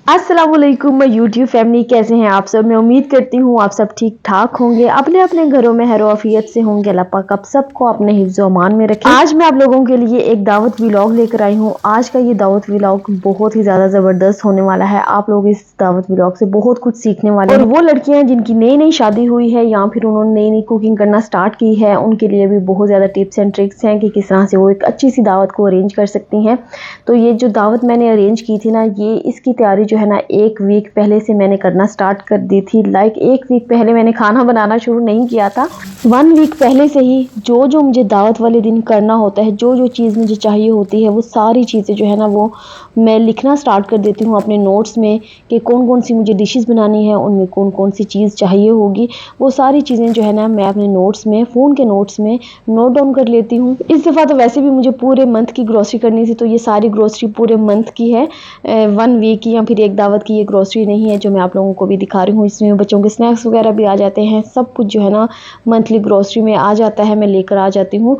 अस्सलामुअलैकुम YouTube family, कैसे हैं आप सब। मैं उम्मीद करती हूँ आप सब ठीक ठाक होंगे, अपने अपने घरों में हैरो आफियत से होंगे। अल्लाह पाक आप सबको अपने हिफ्ज़ो अमान में रखें। आज मैं आप लोगों के लिए एक दावत व्लॉग लेकर आई हूँ। आज का ये दावत व्लॉग बहुत ही ज़्यादा ज़बरदस्त होने वाला है। आप लोग इस दावत व्लॉग से बहुत कुछ सीखने वाले हैं। और वो लड़कियाँ जिनकी नई नई शादी हुई है या फिर उन्होंने नई नई कुकिंग करना स्टार्ट की है, उनके लिए भी बहुत ज़्यादा टिप्स एंड ट्रिक्स हैं कि किस तरह से वो एक अच्छी सी दावत को अरेंज कर सकती हैं। तो ये जो दावत मैंने अरेंज की थी ना, ये इसकी तैयारी जो है ना 1 वीक पहले से मैंने करना स्टार्ट कर दी थी। 1 वीक पहले मैंने खाना बनाना शुरू नहीं किया था। 1 वीक पहले से ही जो जो मुझे दावत वाले दिन करना होता है, जो जो चीज़ मुझे चाहिए होती है, वो सारी चीज़ें जो है ना वो मैं लिखना स्टार्ट कर देती हूँ अपने नोट्स में कि कौन कौन सी मुझे डिशेस बनानी है, उनमें कौन कौन सी चीज़ चाहिए होगी। वो सारी चीज़ें जो है ना मैं अपने नोट्स में, फ़ोन के नोट्स में नोट डाउन कर लेती हूँ। इस दफ़ा तो वैसे भी मुझे पूरे मंथ की ग्रोसरी करनी थी, तो ये सारी ग्रोसरी पूरे मंथ की है। 1 वीक की या फिर एक दावत की ये ग्रोसरी नहीं है जो मैं आप लोगों को भी दिखा रही हूँ। इसमें बच्चों के स्नैक्स वगैरह भी आ जाते हैं, सब कुछ जो है ना मंथली ग्रोसरी में आ जाता है, मैं लेकर आ जाती हूँ।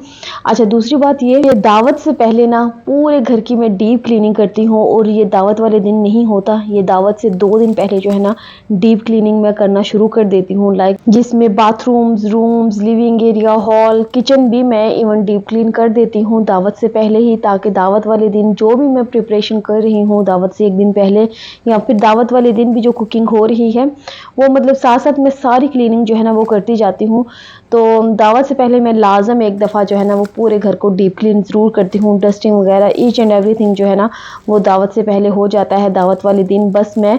अच्छा, दूसरी बात ये दावत से पहले ना पूरे घर की मैं डीप क्लीनिंग करती हूँ। और ये दावत वाले दिन नहीं होता, ये दावत से 2 दिन पहले जो है ना डीप क्लीनिंग मैं करना शुरू कर देती हूँ। जिसमें bathrooms, rooms, living area, hall, kitchen भी मैं इवन डीप क्लीन कर देती हूँ दावत से पहले ही, ताकि दावत वाले दिन जो भी मैं प्रिपरेशन कर रही हूँ दावत से 1 दिन पहले या फिर दावत वाले दिन भी जो कुकिंग हो रही है, वो मतलब साथ साथ मैं सारी क्लीनिंग जो है ना वो करती जाती हूँ। तो दावत से पहले मैं लाजम एक दफ़ा जो है ना वो पूरे घर को डीप क्लीन ज़रूर करती हूँ। डस्टिंग वगैरह ईच एंड एवरीथिंग जो है ना वो दावत से पहले हो जाता है। दावत वाले दिन बस मैं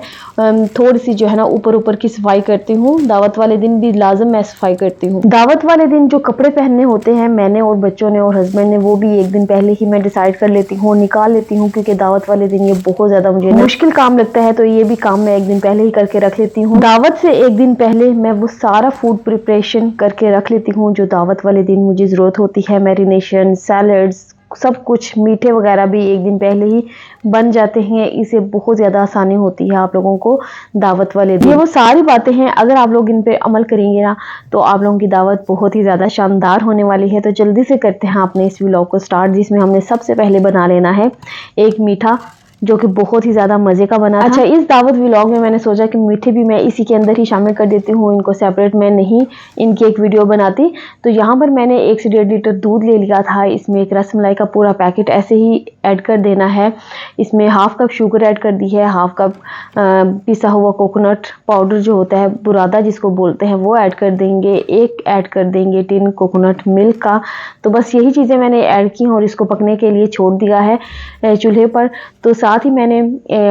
थोड़ी सी जो है ना ऊपर ऊपर की सफाई करती हूँ। दावत वाले दिन भी लाजम मैं सफाई करती हूँ। दावत वाले दिन जो कपड़े पहनने होते हैं, मैंने और बच्चों ने और हस्बैंड ने, वो भी 1 दिन पहले ही मैं डिसाइड कर लेती हूँ, निकाल लेती हूँ, क्योंकि दावत वाले दिन ये बहुत ज़्यादा मुझे मुश्किल काम लगता है। तो ये भी काम मैं 1 दिन पहले ही करके रख लेती हूँ। दावत से 1 दिन पहले मैं वो सारा फूड प्रिपरेशन करके रख लेती हूँ जो दावत वाले दिन मुझे ज़रूरत होती है। मैरिनेशन, सैलड्स, सब कुछ, मीठे वगैरह भी 1 दिन पहले ही बन जाते हैं। इससे बहुत ज़्यादा आसानी होती है आप लोगों को दावत वाले दिन। ये वो सारी बातें हैं, अगर आप लोग इन पे अमल करेंगे ना तो आप लोगों की दावत बहुत ही ज़्यादा शानदार होने वाली है। तो जल्दी से करते हैं अपने इस व्लॉग को स्टार्ट, जिसमें हमने सबसे पहले बना लेना है एक मीठा, जो कि बहुत ही ज़्यादा मज़े का बना था। अच्छा, इस दावत व्लॉग में मैंने सोचा कि मीठे भी मैं इसी के अंदर ही शामिल कर देती हूँ, इनको सेपरेट मैं नहीं इनकी एक वीडियो बनाती। तो यहाँ पर मैंने 1 से 1.5 लीटर दूध ले लिया था। इसमें एक रसमलाई का पूरा पैकेट ऐसे ही ऐड कर देना है। इसमें हाफ कप शुगर ऐड कर दी है, हाफ कप पिसा हुआ कोकोनट पाउडर जो होता है, बुरादा जिसको बोलते हैं, वो ऐड कर देंगे। एक ऐड कर देंगे टिन कोकोनट मिल्क का। तो बस यही चीज़ें मैंने ऐड की और इसको पकने के लिए छोड़ दिया है चूल्हे पर। तो साथ ही मैंने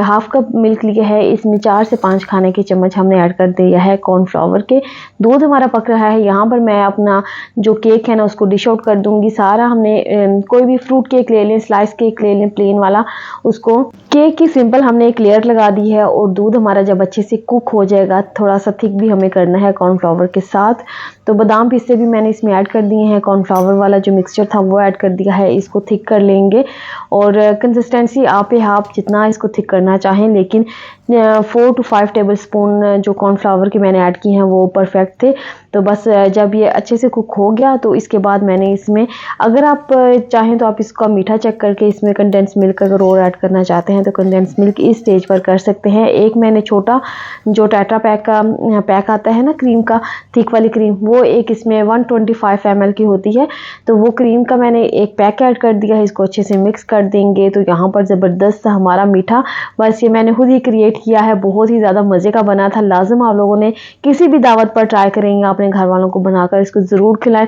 हाफ कप मिल्क लिया है, इसमें 4 से 5 खाने के चम्मच हमने ऐड कर दिया है कॉर्नफ्लावर के। दूध हमारा पक रहा है। यहाँ पर मैं अपना जो केक है ना उसको डिश आउट कर दूंगी सारा। हमने कोई भी फ्रूट केक ले लें, स्लाइस केक ले लें, प्लेन वाला, उसको केक की सिंपल हमने एक लेयर लगा दी है। और दूध हमारा जब अच्छे से कुक हो जाएगा, थोड़ा सा थिक भी हमें करना है कॉर्नफ्लावर के साथ, तो बादाम पिस्ते भी मैंने इसमें ऐड कर दिए हैं। कॉर्नफ्लावर वाला जो मिक्सचर था वो ऐड कर दिया है, इसको थिक कर लेंगे। और कंसिस्टेंसी आप जितना इसको थिक करना चाहें, लेकिन 4 to 5 टेबल स्पून जो कॉर्नफ्लावर के मैंने ऐड किए हैं वो परफेक्ट थे। तो बस जब ये अच्छे से कुक हो गया तो इसके बाद मैंने इसमें, अगर आप चाहें तो आप इसका मीठा चेक करके इसमें कंडेंस मिल्क अगर और ऐड करना चाहते हैं तो कंडेंस मिल्क इस स्टेज पर कर सकते हैं। एक मैंने छोटा जो टेट्रा पैक का पैक आता है ना क्रीम का, थिक वाली क्रीम, वो एक इसमें 125 ml की होती है, तो वो क्रीम का मैंने एक पैक ऐड कर दिया है। इसको अच्छे से मिक्स कर देंगे। तो यहाँ पर ज़बरदस्त हमारा मीठा, बस ये मैंने खुद ही क्रिएट किया है, बहुत ही ज़्यादा मज़े का बना था। लाजम आप लोगों ने किसी भी दावत पर ट्राई करेंगे, अपने घर वालों को बनाकर इसको ज़रूर खिलाएं।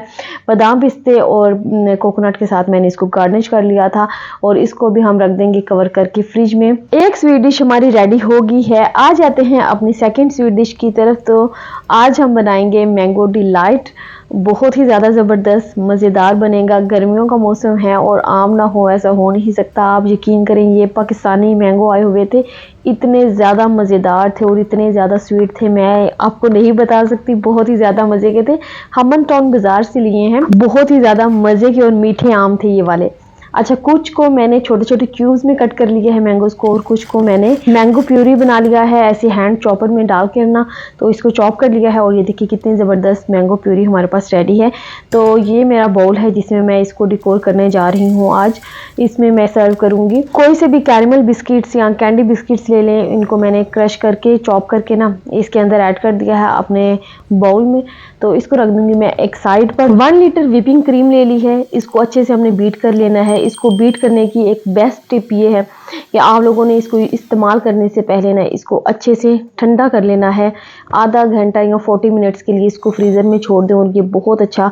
बादाम पिस्ते और कोकोनट के साथ मैंने इसको गार्निश कर लिया था और इसको भी हम रख देंगे कवर करके फ्रिज में। एक स्वीट डिश हमारी रेडी हो गई है। आ जाते हैं अपनी सेकेंड स्वीट डिश की तरफ। तो आज हम बनाएंगे मैंगो डिलाइट। बहुत ही ज़्यादा ज़बरदस्त मज़ेदार बनेगा। गर्मियों का मौसम है और आम ना हो ऐसा हो नहीं सकता। आप यकीन करें, ये पाकिस्तानी मैंगो आए हुए थे, इतने ज़्यादा मज़ेदार थे और इतने ज़्यादा स्वीट थे, मैं आपको नहीं बता सकती, बहुत ही ज़्यादा मज़े के थे। हमन टाउन बाज़ार से लिए हैं। बहुत ही ज़्यादा मज़े के और मीठे आम थे ये वाले। अच्छा, कुछ को मैंने छोटे छोटे क्यूब्स में कट कर लिया है मैंगोज को, और कुछ को मैंने मैंगो प्यूरी बना लिया है ऐसे हैंड चॉपर में डाल कर ना, तो इसको चॉप कर लिया है। और ये देखिए कितनी ज़बरदस्त मैंगो प्यूरी हमारे पास रेडी है। तो ये मेरा बाउल है जिसमें मैं इसको डिकोर करने जा रही हूँ आज। इसमें मैं सर्व करूँगी। कोई से भी कैरेमल बिस्किट्स या कैंडी बिस्किट्स ले लें, इनको मैंने क्रश करके चॉप करके ना इसके अंदर ऐड कर दिया है अपने बाउल में। तो इसको रख दूंगी मैं एक साइड पर। 1 लीटर व्हिपिंग क्रीम ले ली है, इसको अच्छे से हमने बीट कर लेना है। इसको बीट करने की एक बेस्ट टिप ये है कि आप लोगों ने इसको इस्तेमाल करने से पहले ना इसको अच्छे से ठंडा कर लेना है। आधा घंटा या 40 मिनट्स के लिए इसको फ्रीज़र में छोड़ दें, और ये बहुत अच्छा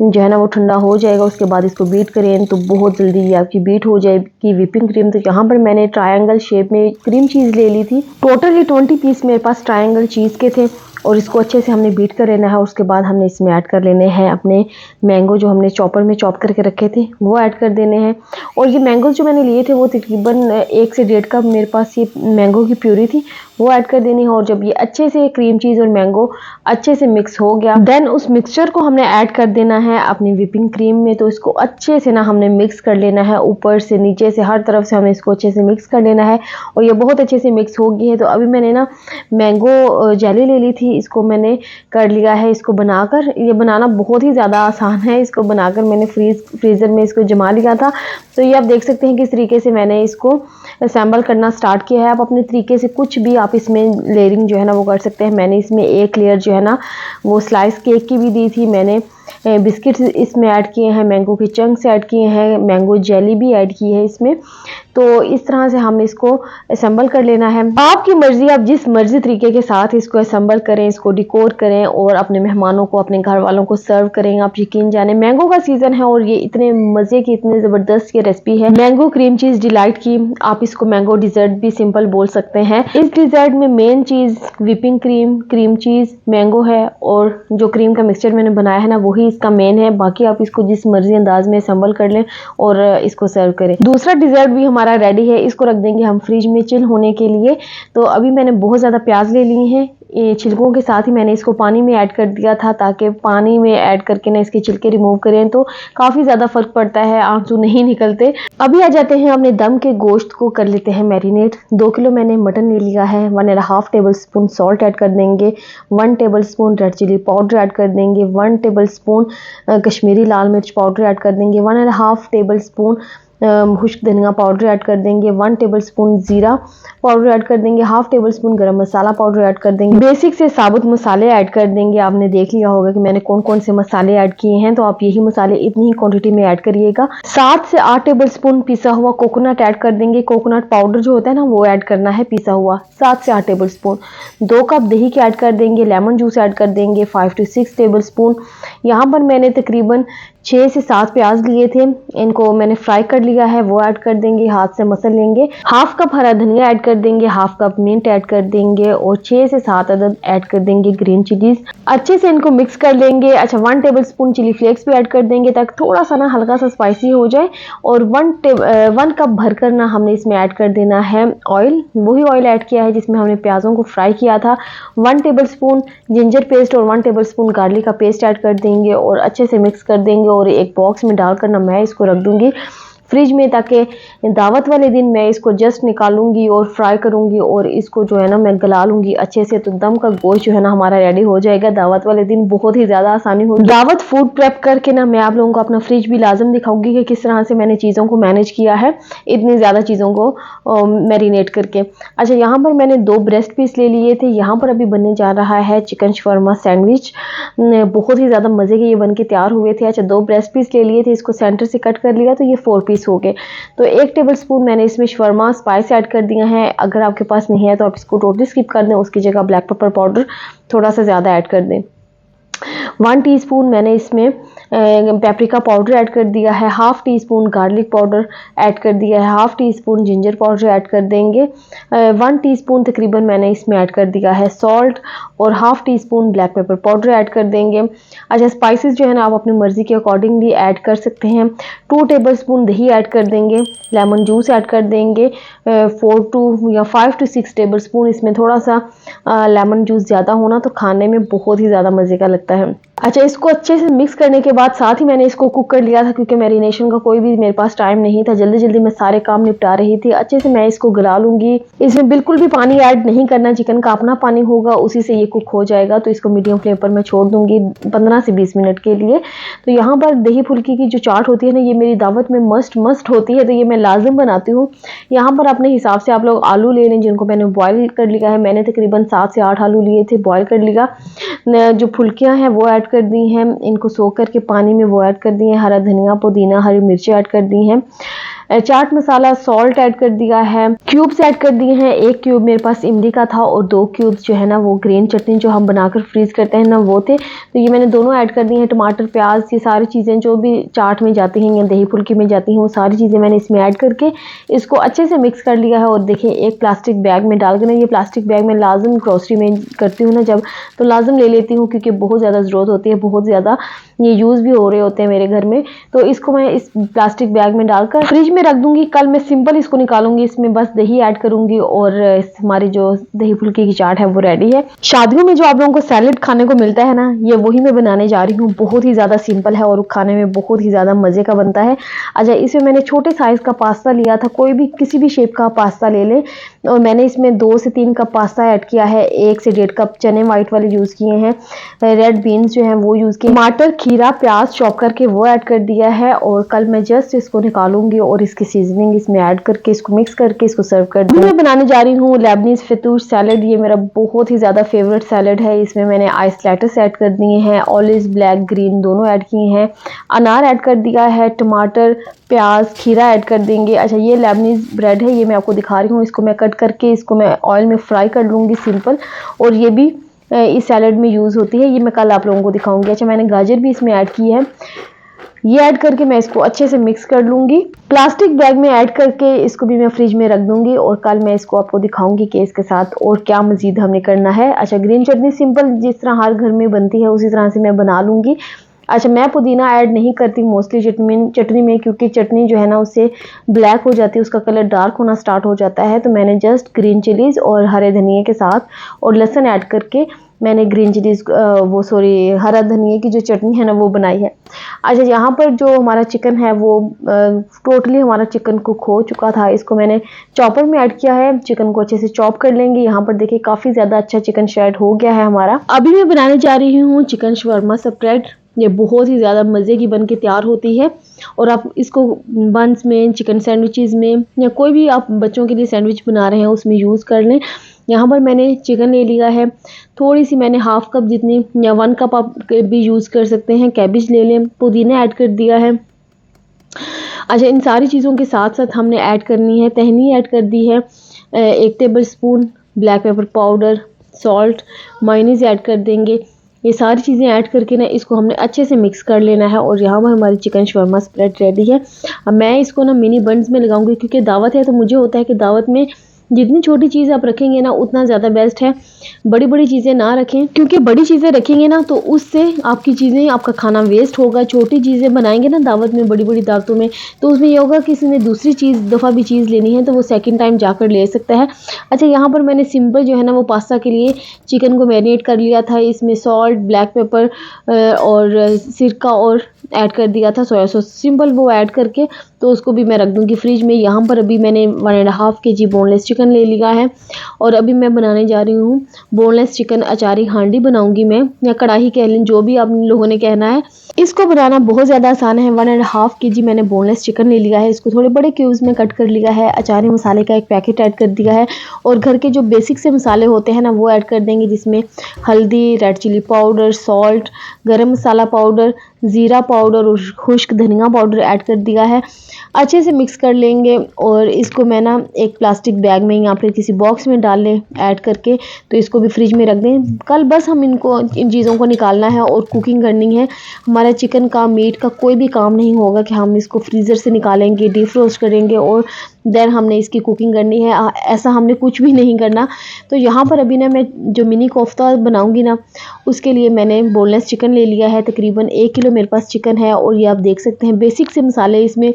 जो है ना वो ठंडा हो जाएगा। उसके बाद इसको बीट करें तो बहुत जल्दी ये आपकी बीट हो जाएगी व्हिपिंग क्रीम। तो यहाँ पर मैंने ट्रायंगल शेप में क्रीम चीज़ ले ली थी। टोटली 20 पीस मेरे पास ट्रायंगल चीज़ के थे, और इसको अच्छे से हमने बीट कर लेना है। उसके बाद हमने इसमें ऐड कर लेने हैं अपने मैंगो जो हमने चॉपर में चॉप करके रखे थे, वो ऐड कर देने हैं। और ये मैंगोज जो मैंने लिए थे वो तकरीबन 1 से 1.5 कप मेरे पास ये मैंगो की प्यूरी थी, वो ऐड कर देनी है। और जब ये अच्छे से क्रीम चीज़ और मैंगो अच्छे से मिक्स हो गया, देन उस मिक्सचर को हमने ऐड कर देना है अपनी व्हिपिंग क्रीम में। तो इसको अच्छे से ना हमने मिक्स कर लेना है, ऊपर से नीचे से हर तरफ से हमें इसको अच्छे से मिक्स कर लेना है। और ये बहुत अच्छे से मिक्स हो गई है। तो अभी मैंने ना मैंगो जेली ले ली थी, इसको मैंने कर लिया है। इसको बनाकर, ये बनाना बहुत ही ज़्यादा आसान है, इसको बनाकर मैंने फ्रीज़र में इसको जमा लिया था। तो ये आप देख सकते हैं किस तरीके से मैंने इसको असेंबल करना स्टार्ट किया है। आप अपने तरीके से कुछ भी आप इसमें लेयरिंग जो है ना वो कर सकते हैं। मैंने इसमें एक लेयर जो है ना वो स्लाइस केक की भी दी थी, मैंने बिस्किट्स इसमें ऐड किए हैं, मैंगो के चंक्स ऐड किए हैं, मैंगो जेली भी ऐड की है इसमें। तो इस तरह से हम इसको असेंबल कर लेना है। आपकी मर्जी, आप जिस मर्जी तरीके के साथ इसको असेंबल करें, इसको डिकोर करें और अपने मेहमानों को, अपने घर वालों को सर्व करें। आप यकीन जाने मैंगो का सीजन है और ये इतने मजे की, इतने ज़बरदस्त ये रेसिपी है मैंगो क्रीम चीज़ डिलाइट की। आप इसको मैंगो डिजर्ट भी सिंपल बोल सकते हैं। इस डिजर्ट में मेन चीज़ whipping cream, cream cheese, mango है, और जो क्रीम का मिक्सचर मैंने बनाया है ना वही इसका मेन है। बाकी आप इसको जिस मर्जी अंदाज में असेंबल कर लें और इसको सर्व करें। दूसरा डिजर्ट भी हमारा रेडी है, इसको रख देंगे हम फ्रिज में चिल होने के लिए। तो अभी मैंने बहुत ज़्यादा प्याज ले लिए हैं, ये छिलकों के साथ ही मैंने इसको पानी में ऐड कर दिया था, ताकि पानी में ऐड करके ना इसके छिलके रिमूव करें तो काफ़ी ज़्यादा फ़र्क पड़ता है, आंसू नहीं निकलते। अभी आ जाते हैं अपने दम के गोश्त को कर लेते हैं मैरिनेट। 2 किलो मैंने मटन ले लिया है। 1.5 टेबल स्पून सॉल्ट ऐड कर देंगे, 1 tablespoon red chilli powder add कर देंगे, 1 टेबल स्पून कश्मीरी लाल मिर्च पाउडर ऐड कर देंगे, 1.5 टेबल स्पून खुश्क धनिया पाउडर ऐड कर देंगे, 1 टेबल स्पून जीरा पाउडर ऐड कर देंगे, 1/2 टेबल स्पून गरम मसाला पाउडर ऐड कर देंगे। बेसिक से साबुत मसाले ऐड कर देंगे। आपने देख लिया होगा कि मैंने कौन कौन से मसाले ऐड किए हैं, तो आप यही मसाले इतनी ही क्वांटिटी में ऐड करिएगा। 7 से 8 टेबल स्पून पिसा हुआ कोकोनट ऐड कर देंगे। कोकोनट पाउडर जो होता है ना वो ऐड करना है पिसा हुआ, 7 से 8 टेबल स्पून। 2 कप दही के ऐड कर देंगे, लेमन जूस ऐड कर देंगे 5 से 6 टेबल स्पून। यहाँ पर मैंने तकरीबन 6 से 7 प्याज लिए थे, इनको मैंने फ्राई कर लिया है, वो ऐड कर देंगे, हाथ से मसल लेंगे। 1/2 कप हरा धनिया ऐड कर देंगे, 1/2 कप मिंट ऐड कर देंगे, और 6 से 7 अदद ऐड कर देंगे ग्रीन चिलीज। अच्छे से इनको मिक्स कर लेंगे। अच्छा, 1 टेबल स्पून चिली फ्लेक्स भी ऐड कर देंगे ताकि थोड़ा सा ना हल्का सा स्पाइसी हो जाए। और 1 कप भरकर ना हमने इसमें ऐड कर देना है ऑयल। वही ऑयल ऐड किया है जिसमें हमने प्याजों को फ्राई किया था। 1 टेबल स्पून जिंजर पेस्ट और 1 टेबल स्पून गार्लिक का पेस्ट ऐड कर देंगे और अच्छे से मिक्स कर देंगे, और एक बॉक्स में डालकर ना मैं इसको रख दूंगी फ्रिज में, ताकि दावत वाले दिन मैं इसको जस्ट निकालूंगी और फ्राई करूंगी और इसको जो है ना मैं गला लूंगी अच्छे से। तो दम का गोश्त जो है ना हमारा रेडी हो जाएगा। दावत वाले दिन बहुत ही ज़्यादा आसानी होगी। दावत फूड प्रेप करके ना मैं आप लोगों को अपना फ्रिज भी लाजम दिखाऊंगी कि किस तरह से मैंने चीज़ों को मैनेज किया है, इतनी ज़्यादा चीज़ों को मैरिनेट करके। अच्छा, यहाँ पर मैंने 2 ब्रेस्ट पीस ले लिए थे। यहाँ पर अभी बनने जा रहा है चिकन शवर्मा सैंडविच, बहुत ही ज़्यादा मज़े के ये बन के तैयार हुए थे। अच्छा, 2 ब्रेस्ट पीस ले लिए थे, इसको सेंटर से कट कर लिया तो ये 4 पीस हो गए। तो 1 टेबल स्पून मैंने इसमें शवर्मा स्पाइस ऐड कर दिया है। अगर आपके पास नहीं है तो आप इसको टोटली स्किप कर दें, उसकी जगह ब्लैक पेपर पाउडर थोड़ा सा ज़्यादा ऐड कर दें। 1 टीस्पून मैंने इसमें पेपरिका पाउडर ऐड कर दिया है, 1/2 टीस्पून गार्लिक पाउडर ऐड कर दिया है, 1/2 टीस्पून जिंजर पाउडर ऐड कर देंगे, 1 टीस्पून तकरीबन मैंने इसमें ऐड कर दिया है सॉल्ट, और 1/2 teaspoon black pepper powder add कर देंगे। अच्छा, स्पाइसेस जो है ना आप अपनी मर्ज़ी के अकॉर्डिंगली ऐड कर सकते हैं। 2 टेबल स्पून दही ऐड कर देंगे, लेमन जूस ऐड कर देंगे 5 to 6 टेबल स्पून। इसमें थोड़ा सा लेमन जूस ज़्यादा होना तो खाने में बहुत ही ज़्यादा मज़े का लगता है। अच्छा, इसको अच्छे से मिक्स करने के बाद साथ ही मैंने इसको कुक कर लिया था, क्योंकि मैरिनेशन का कोई भी मेरे पास टाइम नहीं था, जल्दी जल्दी मैं सारे काम निपटा रही थी। अच्छे से मैं इसको गला लूँगी। इसमें बिल्कुल भी पानी ऐड नहीं करना, चिकन का अपना पानी होगा, उसी से ये कुक हो जाएगा। तो इसको मीडियम फ्लेम पर मैं छोड़ दूँगी 15 से 20 मिनट के लिए। तो यहाँ पर दही फुल्की की जो चाट होती है ना, ये मेरी दावत में मस्ट होती है, तो ये मैं लाज़िम बनाती हूँ। यहाँ पर अपने हिसाब से आप लोग आलू ले लें, जिनको मैंने बॉयल कर लिया है। मैंने तकरीबन 7 से 8 आलू लिए थे, बॉयल कर लिया। जो फुल्कियाँ हैं वो ऐड कर दी हैं, इनको सोख करके पानी में वो ऐड कर दिए हैं। हरा धनिया, पुदीना, हरी मिर्ची ऐड कर दी हैं। चाट मसाला, सॉल्ट ऐड कर दिया है। क्यूब्स ऐड कर दिए हैं। 1 क्यूब मेरे पास इमली का था और 2 क्यूब्स जो है ना वो ग्रीन चटनी जो हम बनाकर फ्रीज करते हैं ना वो थे। तो ये मैंने दोनों ऐड कर दिए हैं। टमाटर, प्याज, ये सारी चीज़ें जो भी चाट में जाती हैं या दही फुल्की में जाती हैं, वो सारी चीज़ें मैंने इसमें ऐड करके इसको अच्छे से मिक्स कर लिया है। और देखिए, एक प्लास्टिक बैग में डाल के ना, ये प्लास्टिक बैग में लाजम ग्रोसरी में करती हूँ ना जब, तो लाजम ले लेती हूँ, क्योंकि बहुत ज़्यादा ज़रूरत होती है, बहुत ज़्यादा ये यूज़ भी हो रहे होते हैं मेरे घर में। तो इसको मैं इस प्लास्टिक बैग में डालकर फ्रिज में रख दूंगी। कल मैं सिंपल इसको निकालूंगी, इसमें बस दही ऐड करूंगी और हमारी जो दही फुल्की की चाट है वो रेडी है। शादियों में जो आप लोगों को सैलेड खाने को मिलता है ना, ये वही मैं बनाने जा रही हूँ। बहुत ही ज़्यादा सिंपल है और खाने में बहुत ही ज़्यादा मज़े का बनता है। अच्छा, इसमें मैंने छोटे साइज़ का पास्ता लिया था, कोई भी किसी भी शेप का पास्ता ले लें। और मैंने इसमें 2 से 3 कप पास्ता ऐड किया है। 1 से 1.5 कप चने वाइट वाले यूज़ किए हैं। रेड बीन्स जो हैं वो यूज़ किए। टमाटर, खीरा, प्याज चॉप करके वो ऐड कर दिया है। और कल मैं जस्ट इसको निकालूंगी और इसकी सीजनिंग इसमें ऐड करके इसको मिक्स करके इसको सर्व कर दूँगी। मैं बनाने जा रही हूँ लेबनीज फितूर सैलड। ये मेरा बहुत ही ज़्यादा फेवरेट सैलड है। इसमें मैंने आइस लेटस ऐड कर दिए हैं, ऑलिव्स ब्लैक ग्रीन दोनों ऐड किए हैं, अनार ऐड कर दिया है, टमाटर, प्याज, खीरा ऐड कर देंगे। अच्छा, ये लेबनीज ब्रेड है, ये मैं आपको दिखा रही हूँ। इसको मैं कट करके इसको मैं ऑयल में फ्राई कर लूँगी सिंपल, और ये भी इस सैलड में यूज़ होती है। ये मैं कल आप लोगों को दिखाऊंगी। अच्छा, मैंने गाजर भी इसमें ऐड की है। ये ऐड करके मैं इसको अच्छे से मिक्स कर लूँगी। प्लास्टिक बैग में ऐड करके इसको भी मैं फ्रिज में रख दूँगी और कल मैं इसको आपको दिखाऊँगी कि इसके साथ और क्या मज़ीद हमने करना है। अच्छा, ग्रीन चटनी सिंपल जिस तरह हर घर में बनती है उसी तरह से मैं बना लूँगी। अच्छा, मैं पुदीना ऐड नहीं करती मोस्टली चटनी में, क्योंकि चटनी जो है ना उससे ब्लैक हो जाती है, उसका कलर डार्क होना स्टार्ट हो जाता है। तो मैंने जस्ट ग्रीन चिलीज़ और हरे धनिए के साथ और लहसुन ऐड करके मैंने ग्रीन चिलीज़ हरा धनिए की जो चटनी है ना वो बनाई है। अच्छा, यहाँ पर जो हमारा चिकन है वो टोटली हमारा चिकन कुक हो चुका था। इसको मैंने चॉपर में ऐड किया है। चिकन को अच्छे से चॉप कर लेंगे। यहाँ पर देखिए काफ़ी ज़्यादा अच्छा चिकन शेड हो गया है हमारा। अभी मैं बनाने जा रही हूँ चिकन शवरमा स्प्रेड। ये बहुत ही ज़्यादा मज़े की बन के तैयार होती है और आप इसको बंस में, चिकन सैंडविचेज़ में, या कोई भी आप बच्चों के लिए सैंडविच बना रहे हैं उसमें यूज़ कर लें। यहाँ पर मैंने चिकन ले लिया है, थोड़ी सी मैंने हाफ कप जितनी या 1 कप आप भी यूज़ कर सकते हैं। कैबेज ले लें, पुदीना ऐड कर दिया है। अच्छा, इन सारी चीज़ों के साथ साथ हमने ऐड करनी है तहनी ऐड कर दी है, 1 table spoon black pepper powder, salt, mayonnaise add कर देंगे। ये सारी चीज़ें ऐड करके ना इसको हमने अच्छे से मिक्स कर लेना है। और यहाँ पर हमारी चिकन शवरमा स्प्रेड रेडी है। अब मैं इसको ना मिनी बंस में लगाऊंगी, क्योंकि दावत है तो मुझे होता है कि दावत में जितनी छोटी चीज़ आप रखेंगे ना उतना ज़्यादा बेस्ट है। बड़ी बड़ी चीज़ें ना रखें, क्योंकि बड़ी चीज़ें रखेंगे ना तो उससे आपकी चीज़ें, आपका खाना वेस्ट होगा। छोटी चीज़ें बनाएंगे ना दावत में, बड़ी बड़ी दावतों में, तो उसमें ये होगा कि किसी ने दूसरी दफ़ा भी चीज़ लेनी है तो वो सेकंड टाइम जाकर ले सकता है। अच्छा, यहाँ पर मैंने सिंपल जो है ना वो पास्ता के लिए चिकन को मैरिनेट कर लिया था। इसमें सॉल्ट, ब्लैक पेपर और सिरका और ऐड कर दिया था, सोया सॉस सिंपल वो ऐड करके तो उसको भी मैं रख दूँगी फ्रिज में। यहाँ पर अभी मैंने 1.5 kg बोनलेस चिकन ले लिया है और अभी मैं बनाने जा रही हूँ बोनलेस चिकन अचारी हांडी बनाऊँगी मैं, या कढ़ाई कह लें, जो भी आप लोगों ने कहना है। इसको बनाना बहुत ज़्यादा आसान है। 1.5 kg मैंने बोनलेस चिकन ले लिया है, इसको थोड़े बड़े क्यूब्स में कट कर लिया है। अचारी मसाले का 1 पैकेट ऐड कर दिया है और घर के जो बेसिक से मसाले होते हैं ना वो ऐड कर देंगे, जिसमें हल्दी, रेड चिली पाउडर, सॉल्ट, गरम मसाला पाउडर, ज़ीरा पाउडर और खुश्क धनिया पाउडर ऐड कर दिया है। अच्छे से मिक्स कर लेंगे और इसको मैं ना एक प्लास्टिक बैग में या फिर किसी बॉक्स में डाल लें ऐड करके, तो इसको भी फ्रिज में रख दें। कल बस हम इन चीज़ों को निकालना है और कुकिंग करनी है। हमारा चिकन का, मीट का कोई भी काम नहीं होगा कि हम इसको फ्रीज़र से निकालेंगे, डीप फ्रोस्ट करेंगे और देन हमने इसकी कुकिंग करनी है। ऐसा हमने कुछ भी नहीं करना। तो यहाँ पर अभी ना मैं जो मिनी कोफ्ता बनाऊंगी ना, उसके लिए मैंने बोनलेस चिकन ले लिया है। तकरीबन 1 किलो मेरे पास चिकन है। और ये आप देख सकते हैं बेसिक से मसाले इसमें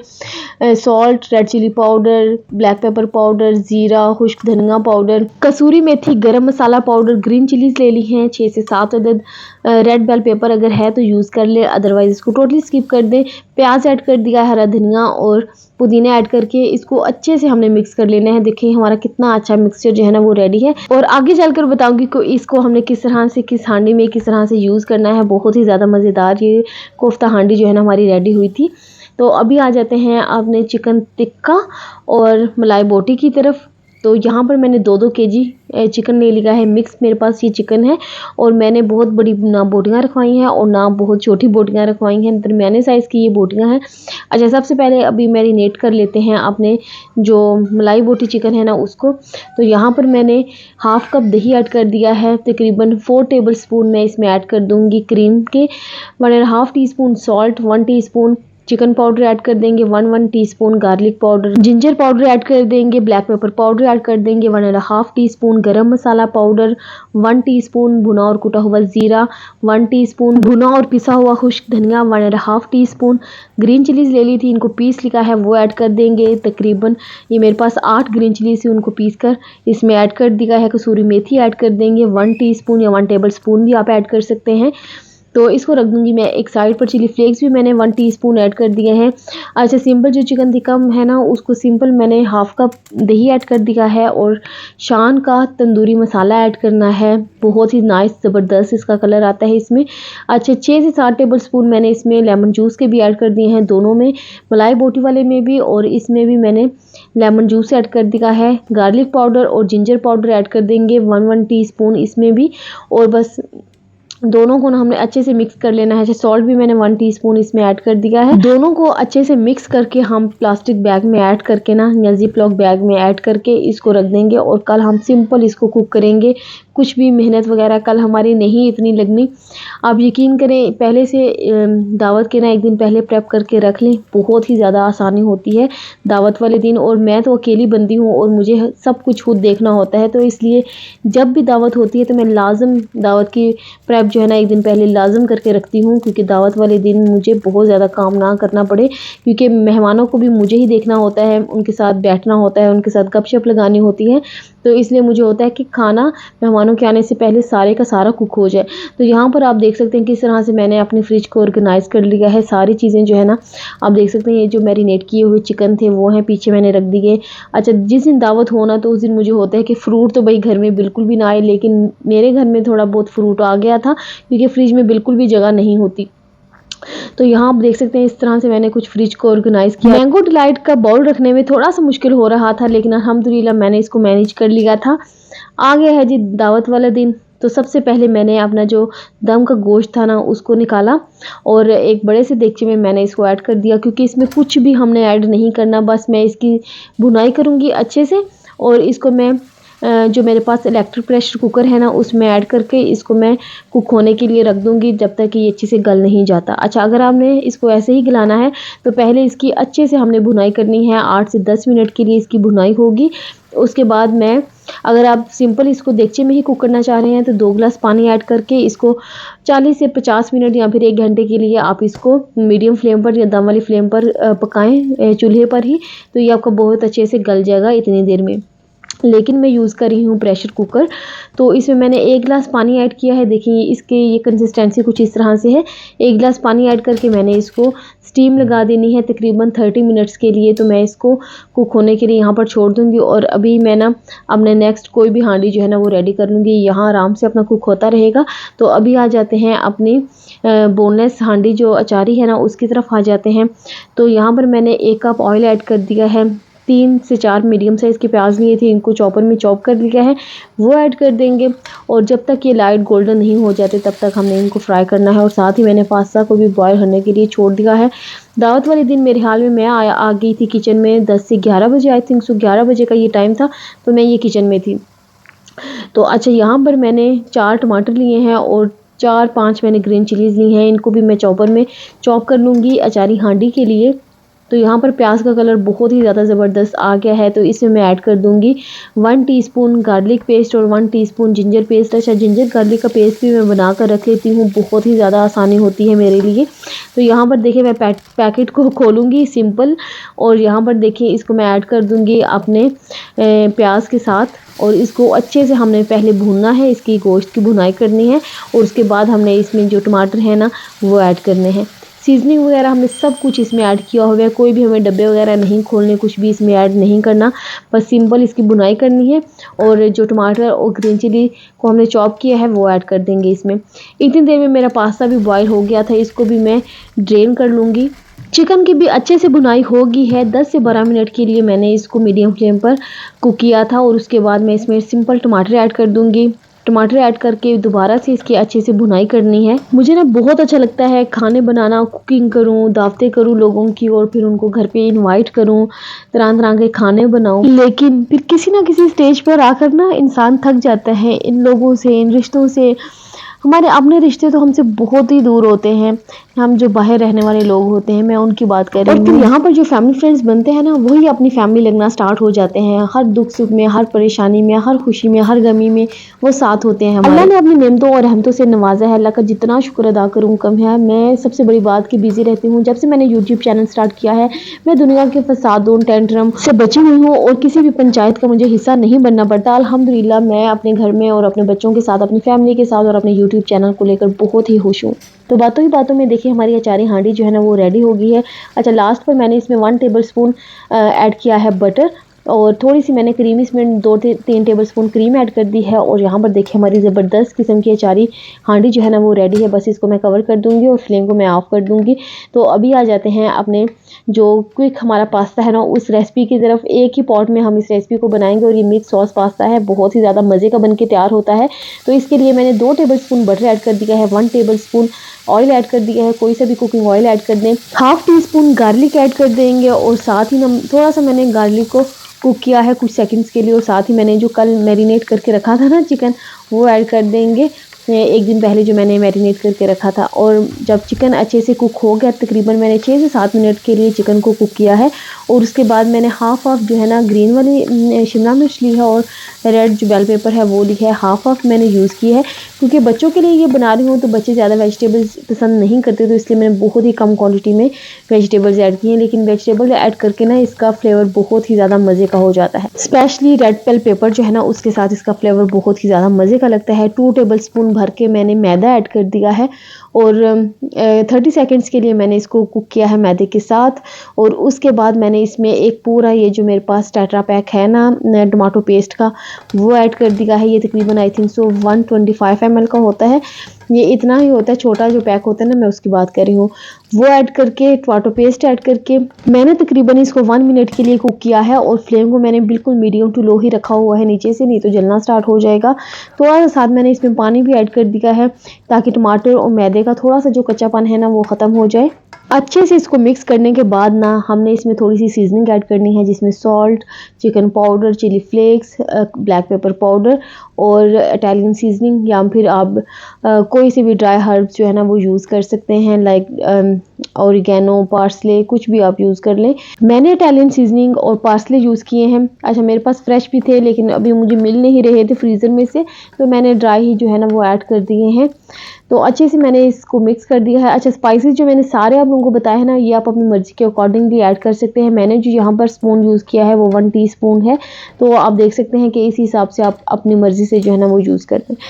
salt, red chilli powder, black pepper powder, ज़ीरा, खुश्क धनिया पाउडर, कसूरी मेथी, गरम मसाला पाउडर, ग्रीन चिलीज़ ले ली हैं 6 से 7 अदद। रेड बेल पेपर अगर है तो यूज़ कर ले, अदरवाइज़ इसको टोटली स्किप कर दें। प्याज ऐड कर दिया, हरा धनिया और पुदीना ऐड करके इसको अच्छे से हमने मिक्स कर लेना है। देखिए हमारा कितना अच्छा मिक्सचर जो है ना वो रेडी है। और आगे चलकर बताऊंगी कि इसको हमने किस तरह से, किस हांडी में किस तरह से यूज़ करना है। बहुत ही ज़्यादा मज़ेदार ये कोफ्ता हांडी जो है ना हमारी रेडी हुई थी। तो अभी आ जाते हैं अपने चिकन टिक्का और मलाई बोटी की तरफ। तो यहाँ पर मैंने 2-2 केजी चिकन ले लिया है। मिक्स मेरे पास ये चिकन है और मैंने बहुत बड़ी ना बोटियाँ रखवाई हैं और ना बहुत छोटी बोटियाँ रखवाई हैं, दरमियाने साइज़ की ये बोटियाँ हैं। अच्छा, सबसे पहले अभी मैरिनेट कर लेते हैं अपने जो मलाई बोटी चिकन है ना उसको। तो यहाँ पर मैंने हाफ़ कप दही ऐड कर दिया है। तकरीबन 4 टेबल स्पून मैं इसमें ऐड कर दूँगी क्रीम के, 1.5 teaspoon salt, 1 teaspoon chicken powder add कर देंगे, 1 teaspoon garlic powder, ginger powder add कर देंगे, ब्लैक पेपर पाउडर ऐड कर देंगे, 1.5 teaspoon garam masala powder, 1 teaspoon भुना और कुटा हुआ ज़ीरा, 1 टीस्पून भुना और पिसा हुआ खुश्क धनिया, 1.5 टीस्पून ग्रीन चिलीज़ ले ली थी, इनको पीस लिखा है वो ऐड कर देंगे। तकरीबन ये मेरे पास 8 ग्रीन चिलीज़ थी, उनको पीस कर इसमें ऐड कर दिया है। कसूरी मेथी ऐड कर देंगे 1 टीस्पून या 1 टेबल स्पून भी आप ऐड कर सकते हैं। तो इसको रख दूंगी मैं एक साइड पर। चिली फ्लेक्स भी मैंने 1 टीस्पून ऐड कर दिए हैं। अच्छा, सिंपल जो चिकन टिक्का है ना उसको सिंपल मैंने हाफ़ कप दही ऐड कर दिया है और शान का तंदूरी मसाला ऐड करना है। बहुत ही नाइस ज़बरदस्त इसका कलर आता है इसमें। अच्छा, 6 से 7 टेबल स्पून मैंने इसमें लेमन जूस के भी ऐड कर दिए हैं, दोनों में, मलाई बोटी वाले में भी और इसमें भी मैंने लेमन जूस ऐड कर दिया है। गार्लिक पाउडर और जिंजर पाउडर ऐड कर देंगे 1 टीस्पून इसमें भी। और बस दोनों को ना हमने अच्छे से मिक्स कर लेना है। सॉल्ट भी मैंने 1 टीस्पून इसमें ऐड कर दिया है। दोनों को अच्छे से मिक्स करके हम प्लास्टिक बैग में ऐड करके ना या जिप लॉक बैग में ऐड करके इसको रख देंगे और कल हम सिंपल इसको कुक करेंगे। कुछ भी मेहनत वगैरह कल हमारी नहीं इतनी लगनी। आप यकीन करें, पहले से दावत के ना एक दिन पहले प्रेप करके रख लें, बहुत ही ज़्यादा आसानी होती है दावत वाले दिन। और मैं तो अकेली बंदी हूँ और मुझे सब कुछ खुद देखना होता है, तो इसलिए जब भी दावत होती है तो मैं लाजम दावत की प्रेप जो है ना एक दिन पहले लाजम करके रखती हूँ, क्योंकि दावत वाले दिन मुझे बहुत ज़्यादा काम ना करना पड़े, क्योंकि मेहमानों को भी मुझे ही देखना होता है, उनके साथ बैठना होता है, उनके साथ गपशप लगानी होती है। तो इसलिए मुझे होता है कि खाना मेहमानों के आने से पहले सारे का सारा कुक हो जाए। तो यहाँ पर आप देख सकते हैं किस तरह से मैंने अपनी फ्रिज को ऑर्गेनाइज़ कर लिया है। सारी चीज़ें जो है ना आप देख सकते हैं, ये जो मैरिनेट किए हुए चिकन थे वो हैं पीछे मैंने रख दिए। अच्छा, जिस दिन दावत होना तो उस दिन मुझे होता है कि फ़्रूट तो भाई घर में बिल्कुल भी ना आए, लेकिन मेरे घर में थोड़ा बहुत फ़्रूट आ गया था क्योंकि फ्रिज में बिल्कुल भी जगह नहीं होती। तो यहाँ आप देख सकते हैं इस तरह से मैंने कुछ फ्रिज को ऑर्गेनाइज़ किया। मैंगो डिलाइट का बाउल रखने में थोड़ा सा मुश्किल हो रहा था, लेकिन अल्हम्दुलिल्लाह मैंने इसको मैनेज कर लिया था। आ गया है जी दावत वाला दिन। तो सबसे पहले मैंने अपना जो दम का गोश्त था ना उसको निकाला और एक बड़े से देगचे में मैंने इसको ऐड कर दिया, क्योंकि इसमें कुछ भी हमने ऐड नहीं करना, बस मैं इसकी भुनाई करूँगी अच्छे से। और इसको मैं जो मेरे पास इलेक्ट्रिक प्रेशर कुकर है ना उसमें ऐड करके इसको मैं कुक होने के लिए रख दूँगी जब तक कि ये अच्छे से गल नहीं जाता। अच्छा, अगर आपने इसको ऐसे ही गलाना है तो पहले इसकी अच्छे से हमने भुनाई करनी है, 8 से 10 मिनट के लिए इसकी भुनाई होगी। उसके बाद मैं, अगर आप सिंपल इसको देगचे में ही कुक करना चाह रहे हैं तो 2 गिलास पानी ऐड करके इसको 40 से 50 मिनट या फिर 1 घंटे के लिए आप इसको मीडियम फ्लेम पर या दम वाली फ्लेम पर पकाएं, चूल्हे पर ही, तो ये आपका बहुत अच्छे से गल जाएगा इतनी देर में। लेकिन मैं यूज़ कर रही हूँ प्रेशर कुकर, तो इसमें मैंने 1 गिलास पानी ऐड किया है। देखिए इसके ये कंसिस्टेंसी कुछ इस तरह से है। 1 गिलास पानी ऐड करके मैंने इसको स्टीम लगा देनी है तकरीबन 30 मिनट्स के लिए। तो मैं इसको कुक होने के लिए यहाँ पर छोड़ दूँगी और अभी मैं ना अपने नेक्स्ट कोई भी हांडी जो है ना वो रेडी कर लूँगी, यहाँ आराम से अपना कुक होता रहेगा। तो अभी आ जाते हैं अपनी बोनलेस हांडी जो अचारी है ना उसकी तरफ आ जाते हैं। तो यहाँ पर मैंने 1 कप ऑयल ऐड कर दिया है। 3 से 4 मीडियम साइज़ के प्याज लिए थे, इनको चॉपर में चॉप कर लिया है, वो ऐड कर देंगे। और जब तक ये लाइट गोल्डन नहीं हो जाते तब तक हमने इनको फ्राई करना है। और साथ ही मैंने पास्ता को भी बॉयल होने के लिए छोड़ दिया है। दावत वाले दिन मेरे हाल में मैं आ गई थी किचन में 10 से 11 बजे, आई थिंक सो 11 बजे का ये टाइम था, तो मैं ये किचन में थी। तो अच्छा, यहाँ पर मैंने 4 टमाटर लिए हैं और 4-5 मैंने ग्रीन चिलीज़ ली हैं, इनको भी मैं चॉपर में चॉप कर लूँगी अचारी हांडी के लिए। तो यहाँ पर प्याज का कलर बहुत ही ज़्यादा ज़बरदस्त आ गया है। तो इसमें मैं ऐड कर दूँगी 1 टीस्पून गार्लिक पेस्ट और 1 टीस्पून जिंजर पेस्ट। अच्छा, जिंजर गार्लिक का पेस्ट भी मैं बना कर रख लेती हूँ, बहुत ही ज़्यादा आसानी होती है मेरे लिए। तो यहाँ पर देखिए मैं पैकेट को खोलूँगी सिंपल, और यहाँ पर देखिए इसको मैं ऐड कर दूँगी अपने प्याज के साथ, और इसको अच्छे से हमने पहले भूनना है, इसकी गोश्त की भुनाई करनी है, और उसके बाद हमने इसमें जो टमाटर है ना वो ऐड करने हैं। सीजनिंग वगैरह हमने सब कुछ इसमें ऐड किया हुआ है, कोई भी हमें डब्बे वगैरह नहीं खोलने, कुछ भी इसमें ऐड नहीं करना, बस सिंपल इसकी भुनाई करनी है। और जो टमाटर और ग्रीन चिली को हमने चॉप किया है वो ऐड कर देंगे इसमें। इतनी देर में मेरा पास्ता भी बॉयल हो गया था, इसको भी मैं ड्रेन कर लूँगी। चिकन की भी अच्छे से भुनाई होगी है। 10 से 12 मिनट के लिए मैंने इसको मीडियम फ्लेम पर कुक किया था, और उसके बाद मैं इसमें सिंपल टमाटर ऐड कर दूंगी। टमाटर ऐड करके दोबारा से इसकी अच्छे से भुनाई करनी है। मुझे ना बहुत अच्छा लगता है खाने बनाना, कुकिंग करूं, दावतें करूं लोगों की, और फिर उनको घर पे इनवाइट करूं, तरह तरह के खाने बनाऊं। लेकिन फिर किसी ना किसी स्टेज पर आकर ना इंसान थक जाता है इन लोगों से, इन रिश्तों से। हमारे अपने रिश्ते तो हमसे बहुत ही दूर होते हैं, हम जो बाहर रहने वाले लोग होते हैं, मैं उनकी बात कर रही हूँ। और फिर यहाँ पर जो फैमिली फ्रेंड्स बनते हैं ना, वही अपनी फैमिली लगना स्टार्ट हो जाते हैं। हर दुख सुख में, हर परेशानी में, हर खुशी में, हर गमी में वो साथ होते हैं। अल्लाह ने अपनी नेमतों और रहमतों से नवाजा है, अल्लाह का जितना शुक्र अदा करूँ कम है। मैं सबसे बड़ी बात की बिजी रहती हूँ। जब से मैंने यूट्यूब चैनल स्टार्ट किया है, मैं दुनिया के फसादों, टेंट्रम से बची हुई हूँ, और किसी भी पंचायत का मुझे हिस्सा नहीं बनना पड़ता। अल्हम्दुलिल्लाह मैं अपने घर में और अपने बच्चों के साथ, अपनी फैमिली के साथ और अपने यूट्यूब चैनल को लेकर बहुत ही खुश हूँ। तो बातों ही बातों में देखिए हमारी अचारी हांडी जो है ना वो रेडी हो गई है। अच्छा, लास्ट पर मैंने इसमें 1 टेबल स्पून ऐड किया है बटर, और थोड़ी सी मैंने क्रीम इसमें 2-3 टेबल स्पून क्रीम ऐड कर दी है। और यहाँ पर देखिए हमारी ज़बरदस्त किस्म की अचारी हांडी जो है ना वो रेडी है। बस इसको मैं कवर कर दूँगी और फ्लेम को मैं ऑफ़ कर दूँगी। तो अभी आ जाते हैं अपने जो क्विक हमारा पास्ता है ना उस रेसिपी की तरफ। एक ही पॉट में हम इस रेसिपी को बनाएंगे, और ये मिक्स सॉस पास्ता है, बहुत ही ज़्यादा मज़े का बन के तैयार होता है। तो इसके लिए मैंने 2 टेबल स्पून बटर ऐड कर दिया है, 1 टेबल स्पून ऑयल ऐड कर दिया है, कोई सा भी कुकिंग ऑयल ऐड कर दें। 1/2 टीस्पून गार्लिक ऐड कर देंगे, और साथ ही थोड़ा सा मैंने गार्लिक को कुक किया है कुछ सेकंड्स के लिए, और साथ ही मैंने जो कल मैरिनेट करके रखा था ना चिकन, वो ऐड कर देंगे। एक दिन पहले जो मैंने मैरिनेट करके रखा था। और जब चिकन अच्छे से कुक हो गया, तकरीबन मैंने 6 से 7 मिनट के लिए चिकन को कुक किया है। और उसके बाद मैंने हाफ जो है ना ग्रीन वाली शिमला मिर्च ली है, और रेड जो बेल पेपर है वो ली है, हाफ मैंने यूज़ की है, क्योंकि बच्चों के लिए ये बना रही हूँ तो बच्चे ज़्यादा वेजिटेबल्स पसंद नहीं करते, तो इसलिए मैंने बहुत ही कम क्वांटिटी में वेजिटेबल्स ऐड किए हैं। लेकिन वेजिटेबल ऐड करके ना इसका फ्लेवर बहुत ही ज़्यादा मज़े का हो जाता है। स्पेशली रेड बेल पेपर जो है ना उसके साथ इसका फ्लेवर बहुत ही ज़्यादा मज़े का लगता है। 2 टेबल स्पून भर के मैंने मैदा ऐड कर दिया है, और 30 सेकंड्स के लिए मैंने इसको कुक किया है मैदे के साथ। और उसके बाद मैंने इसमें एक पूरा ये जो मेरे पास टेट्रा पैक है ना टमाटो पेस्ट का, वो ऐड कर दिया है। ये तकरीबन आई थिंक सो 125 ml का होता है, ये इतना ही होता है, छोटा जो पैक होता है ना मैं उसकी बात कर रही हूँ। वो ऐड करके, टमाटो पेस्ट ऐड करके मैंने तकरीबन इसको 1 मिनट के लिए कुक किया है, और फ्लेम को मैंने बिल्कुल मीडियम टू लो ही रखा हुआ है नीचे से, नहीं तो जलना स्टार्ट हो जाएगा। थोड़ा सा साथ मैंने इसमें पानी भी ऐड कर दिया है, ताकि टमाटर और मैदे का थोड़ा सा जो कच्चापन है ना वो ख़त्म हो जाए। अच्छे से इसको मिक्स करने के बाद ना हमने इसमें थोड़ी सी सीजनिंग ऐड करनी है, जिसमें salt, chicken powder, chilli flakes, black pepper powder और इटालियन सीजनिंग, या फिर आप कोई से भी ड्राई हर्ब्स जो है ना वो यूज़ कर सकते हैं, लाइक ऑरिगेनो, पार्सले, कुछ भी आप यूज़ कर लें। मैंने इटालियन सीजनिंग और पार्सले यूज़ किए हैं। अच्छा, मेरे पास फ्रेश भी थे लेकिन अभी मुझे मिल नहीं रहे थे फ्रीज़र में से, तो मैंने ड्राई ही जो है ना वो ऐड कर दिए हैं। तो अच्छे से मैंने इसको मिक्स कर दिया है। अच्छा, स्पाइसेस जो मैंने सारे आप लोगों को बताया है ना, ये आप अपनी मर्ज़ी के अकॉर्डिंगली ऐड कर सकते हैं। मैंने जो यहाँ पर स्पून यूज़ किया है वो 1 टीस्पून है, तो आप देख सकते हैं कि इस हिसाब से आप अपनी मर्ज़ी से जो है ना वो यूज़ करते हैं।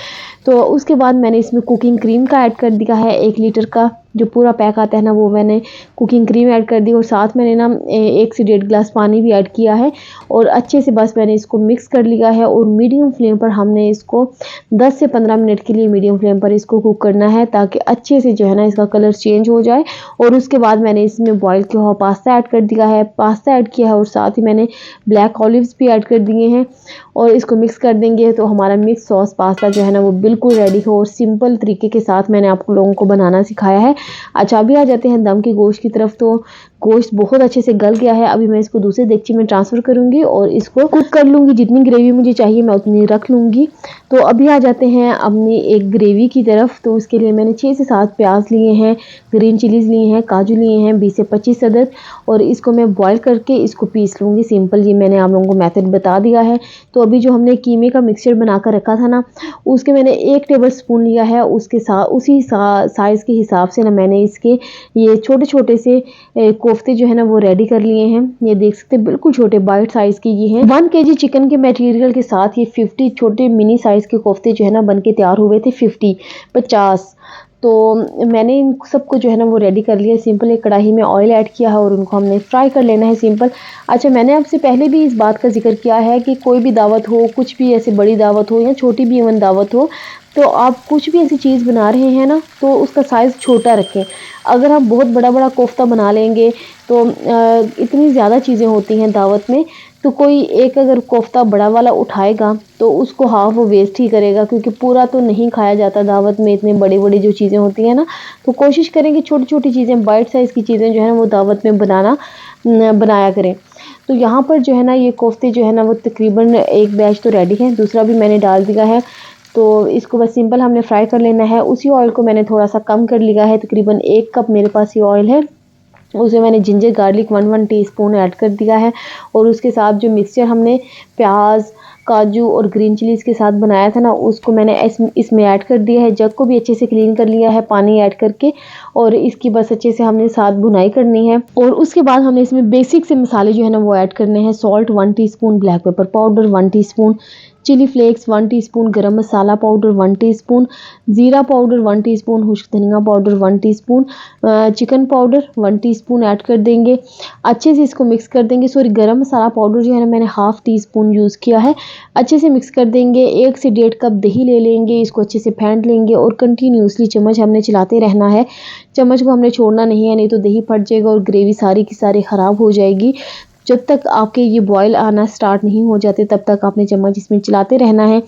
तो उसके बाद मैंने इसमें कुकिंग क्रीम का ऐड कर दिया है, 1 लीटर का जो पूरा पैक आता है ना वो मैंने कुकिंग क्रीम ऐड कर दी, और साथ मैंने ना 1 से 1.5 गिलास पानी भी ऐड किया है, और अच्छे से बस मैंने इसको मिक्स कर लिया है। और मीडियम फ्लेम पर हमने इसको 10 से 15 मिनट के लिए मीडियम फ्लेम पर इसको कुक करना है, ताकि अच्छे से जो है ना इसका कलर चेंज हो जाए। और उसके बाद मैंने इसमें बॉयल किया हुआ पास्ता ऐड कर दिया है, पास्ता ऐड किया है, और साथ ही मैंने ब्लैक ऑलिव्स भी ऐड कर दिए हैं, और इसको मिक्स कर देंगे। तो हमारा मिक्स सॉस पास्ता जो है ना वो बिल्कुल रेडी हो, और सिंपल तरीके के साथ मैंने आप लोगों को बनाना सिखाया है। अच्छा, अभी आ जाते हैं दम के गोश्त की तरफ। तो गोश्त बहुत अच्छे से गल गया है। अभी मैं इसको दूसरे देगची में ट्रांसफ़र करूँगी और इसको कुक कर लूँगी। जितनी ग्रेवी मुझे चाहिए मैं उतनी रख लूँगी। तो अभी आ जाते हैं अपनी एक ग्रेवी की तरफ। तो उसके लिए मैंने 6 से 7 प्याज लिए हैं, ग्रीन चिलीज़ लिए हैं, काजू लिए हैं 20 से 25 अदद, और इसको मैं बॉयल करके इसको पीस लूँगी। सिंपल ये मैंने आप लोगों को मेथड बता दिया है। तो अभी जो हमने कीमे का मिक्सचर बना कर रखा था ना, उसके मैंने 1 टेबल स्पून लिया है। उसके साथ उसी साइज़ के हिसाब से ना मैंने इसके ये छोटे-छोटे से कोफ्ते जो है ना वो रेडी कर लिए हैं। ये देख सकते हैं बिल्कुल छोटे बाइट साइज़ के ये हैं। 1 केजी चिकन के मटेरियल के साथ ये 50 छोटे मिनी साइज़ के कोफ्ते जो है ना बन के तैयार हुए थे। 50 तो मैंने इन सबको जो है ना वो रेडी कर लिया। सिंपल एक कढ़ाई में ऑयल ऐड किया है और उनको हमने फ्राई कर लेना है सिंपल। अच्छा, मैंने आपसे पहले भी इस बात का जिक्र किया है कि कोई भी दावत हो, कुछ भी ऐसे बड़ी दावत हो या छोटी भी इवन दावत हो, तो आप कुछ भी ऐसी चीज़ बना रहे हैं ना तो उसका साइज़ छोटा रखें। अगर हम बहुत बड़ा कोफ्ता बना लेंगे तो इतनी ज़्यादा चीज़ें होती हैं दावत में, तो कोई एक अगर कोफ्ता बड़ा वाला उठाएगा तो उसको हाफ वो वेस्ट ही करेगा, क्योंकि पूरा तो नहीं खाया जाता दावत में। इतने बड़ी जो चीज़ें होती हैं ना, तो कोशिश करें कि छोटी-छोटी चीज़ें, बाइट साइज़ की चीज़ें जो है ना वो दावत में बनाया करें। तो यहाँ पर जो है ना ये कोफ्ते जो है ना वो तकरीबन एक बैच तो रेडी है, दूसरा भी मैंने डाल दिया है। तो इसको बस सिंपल हमने फ्राई कर लेना है। उसी ऑयल को मैंने थोड़ा सा कम कर लिया है, तकरीबन 1 कप मेरे पास ये ऑयल है। उसे मैंने जिंजर गार्लिक 1 टीस्पून ऐड कर दिया है, और उसके साथ जो मिक्सचर हमने प्याज, काजू और ग्रीन चिलीज़ के साथ बनाया था ना, उसको मैंने इसमें ऐड कर दिया है। जग को भी अच्छे से क्लीन कर लिया है पानी ऐड करके, और इसकी बस अच्छे से हमने साथ भुनाई करनी है। और उसके बाद हमने इसमें बेसिक से मसाले जो है ना वो ऐड करने हैं। Salt 1 teaspoon, black pepper powder 1 teaspoon, chilli flakes 1 teaspoon, garam masala powder 1 teaspoon, ज़ीरा पाउडर 1 टीस्पून, खुश्क धनिया powder 1 teaspoon, chicken powder 1 teaspoon add कर देंगे। अच्छे से इसको मिक्स कर देंगे। सॉरी, गरम मसाला पाउडर जो है ना मैंने हाफ़ टीस्पून यूज़ किया है। अच्छे से मिक्स कर देंगे। 1 से 1.5 कप दही ले लेंगे, इसको अच्छे से फेंट लेंगे और कंटिन्यूसली चम्मच हमने चलाते रहना है। चम्मच को हमने छोड़ना नहीं है, नहीं तो दही फट जाएगा और ग्रेवी सारी की सारी ख़राब हो जाएगी। जब तक आपके ये बॉयल आना स्टार्ट नहीं हो जाते तब तक आपने चम्मच इसमें चलाते रहना है।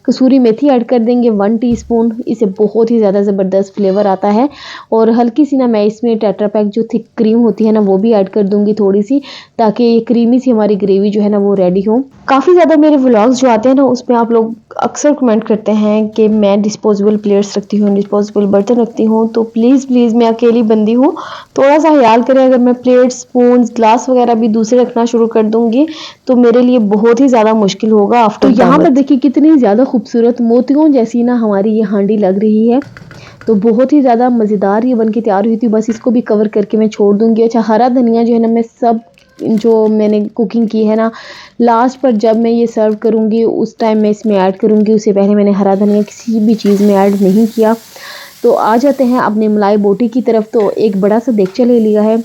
कसूरी मेथी ऐड कर देंगे 1 टीस्पून, इससे बहुत ही ज़्यादा ज़बरदस्त फ्लेवर आता है। और हल्की सी ना मैं इसमें टेट्रा पैक जो थिक क्रीम होती है ना वो भी ऐड कर दूंगी थोड़ी सी, ताकि ये क्रीमी सी हमारी ग्रेवी जो है ना वो रेडी हो। काफ़ी ज़्यादा मेरे व्लॉग्स जो आते हैं ना उसमें आप लोग अक्सर कमेंट करते हैं कि मैं डिस्पोजेबल प्लेट्स रखती हूँ, डिस्पोजेबल बर्तन रखती हूँ। तो प्लीज़ मैं अकेली बंदी हूँ, थोड़ा सा ख्याल करें। अगर मैं प्लेट्स, स्पून, ग्लास वगैरह भी दूसरे रखना शुरू कर दूंगी तो मेरे लिए बहुत ही ज़्यादा मुश्किल होगा आफ्टर। तो यहाँ पर देखिए कितनी ज़्यादा खूबसूरत मोतियों जैसी ना हमारी ये हांडी लग रही है। तो बहुत ही ज़्यादा मज़ेदार ये बन के तैयार हुई थी। बस इसको भी कवर करके मैं छोड़ दूंगी। अच्छा, हरा धनिया जो है ना मैं सब जो मैंने कुकिंग की है ना लास्ट पर जब मैं ये सर्व करूँगी उस टाइम मैं इसमें ऐड करूँगी। उससे पहले मैंने हरा धनिया किसी भी चीज़ में ऐड नहीं किया। तो आ जाते हैं अपने मलाई बोटी की तरफ। तो एक बड़ा सा देगचा ले लिया है।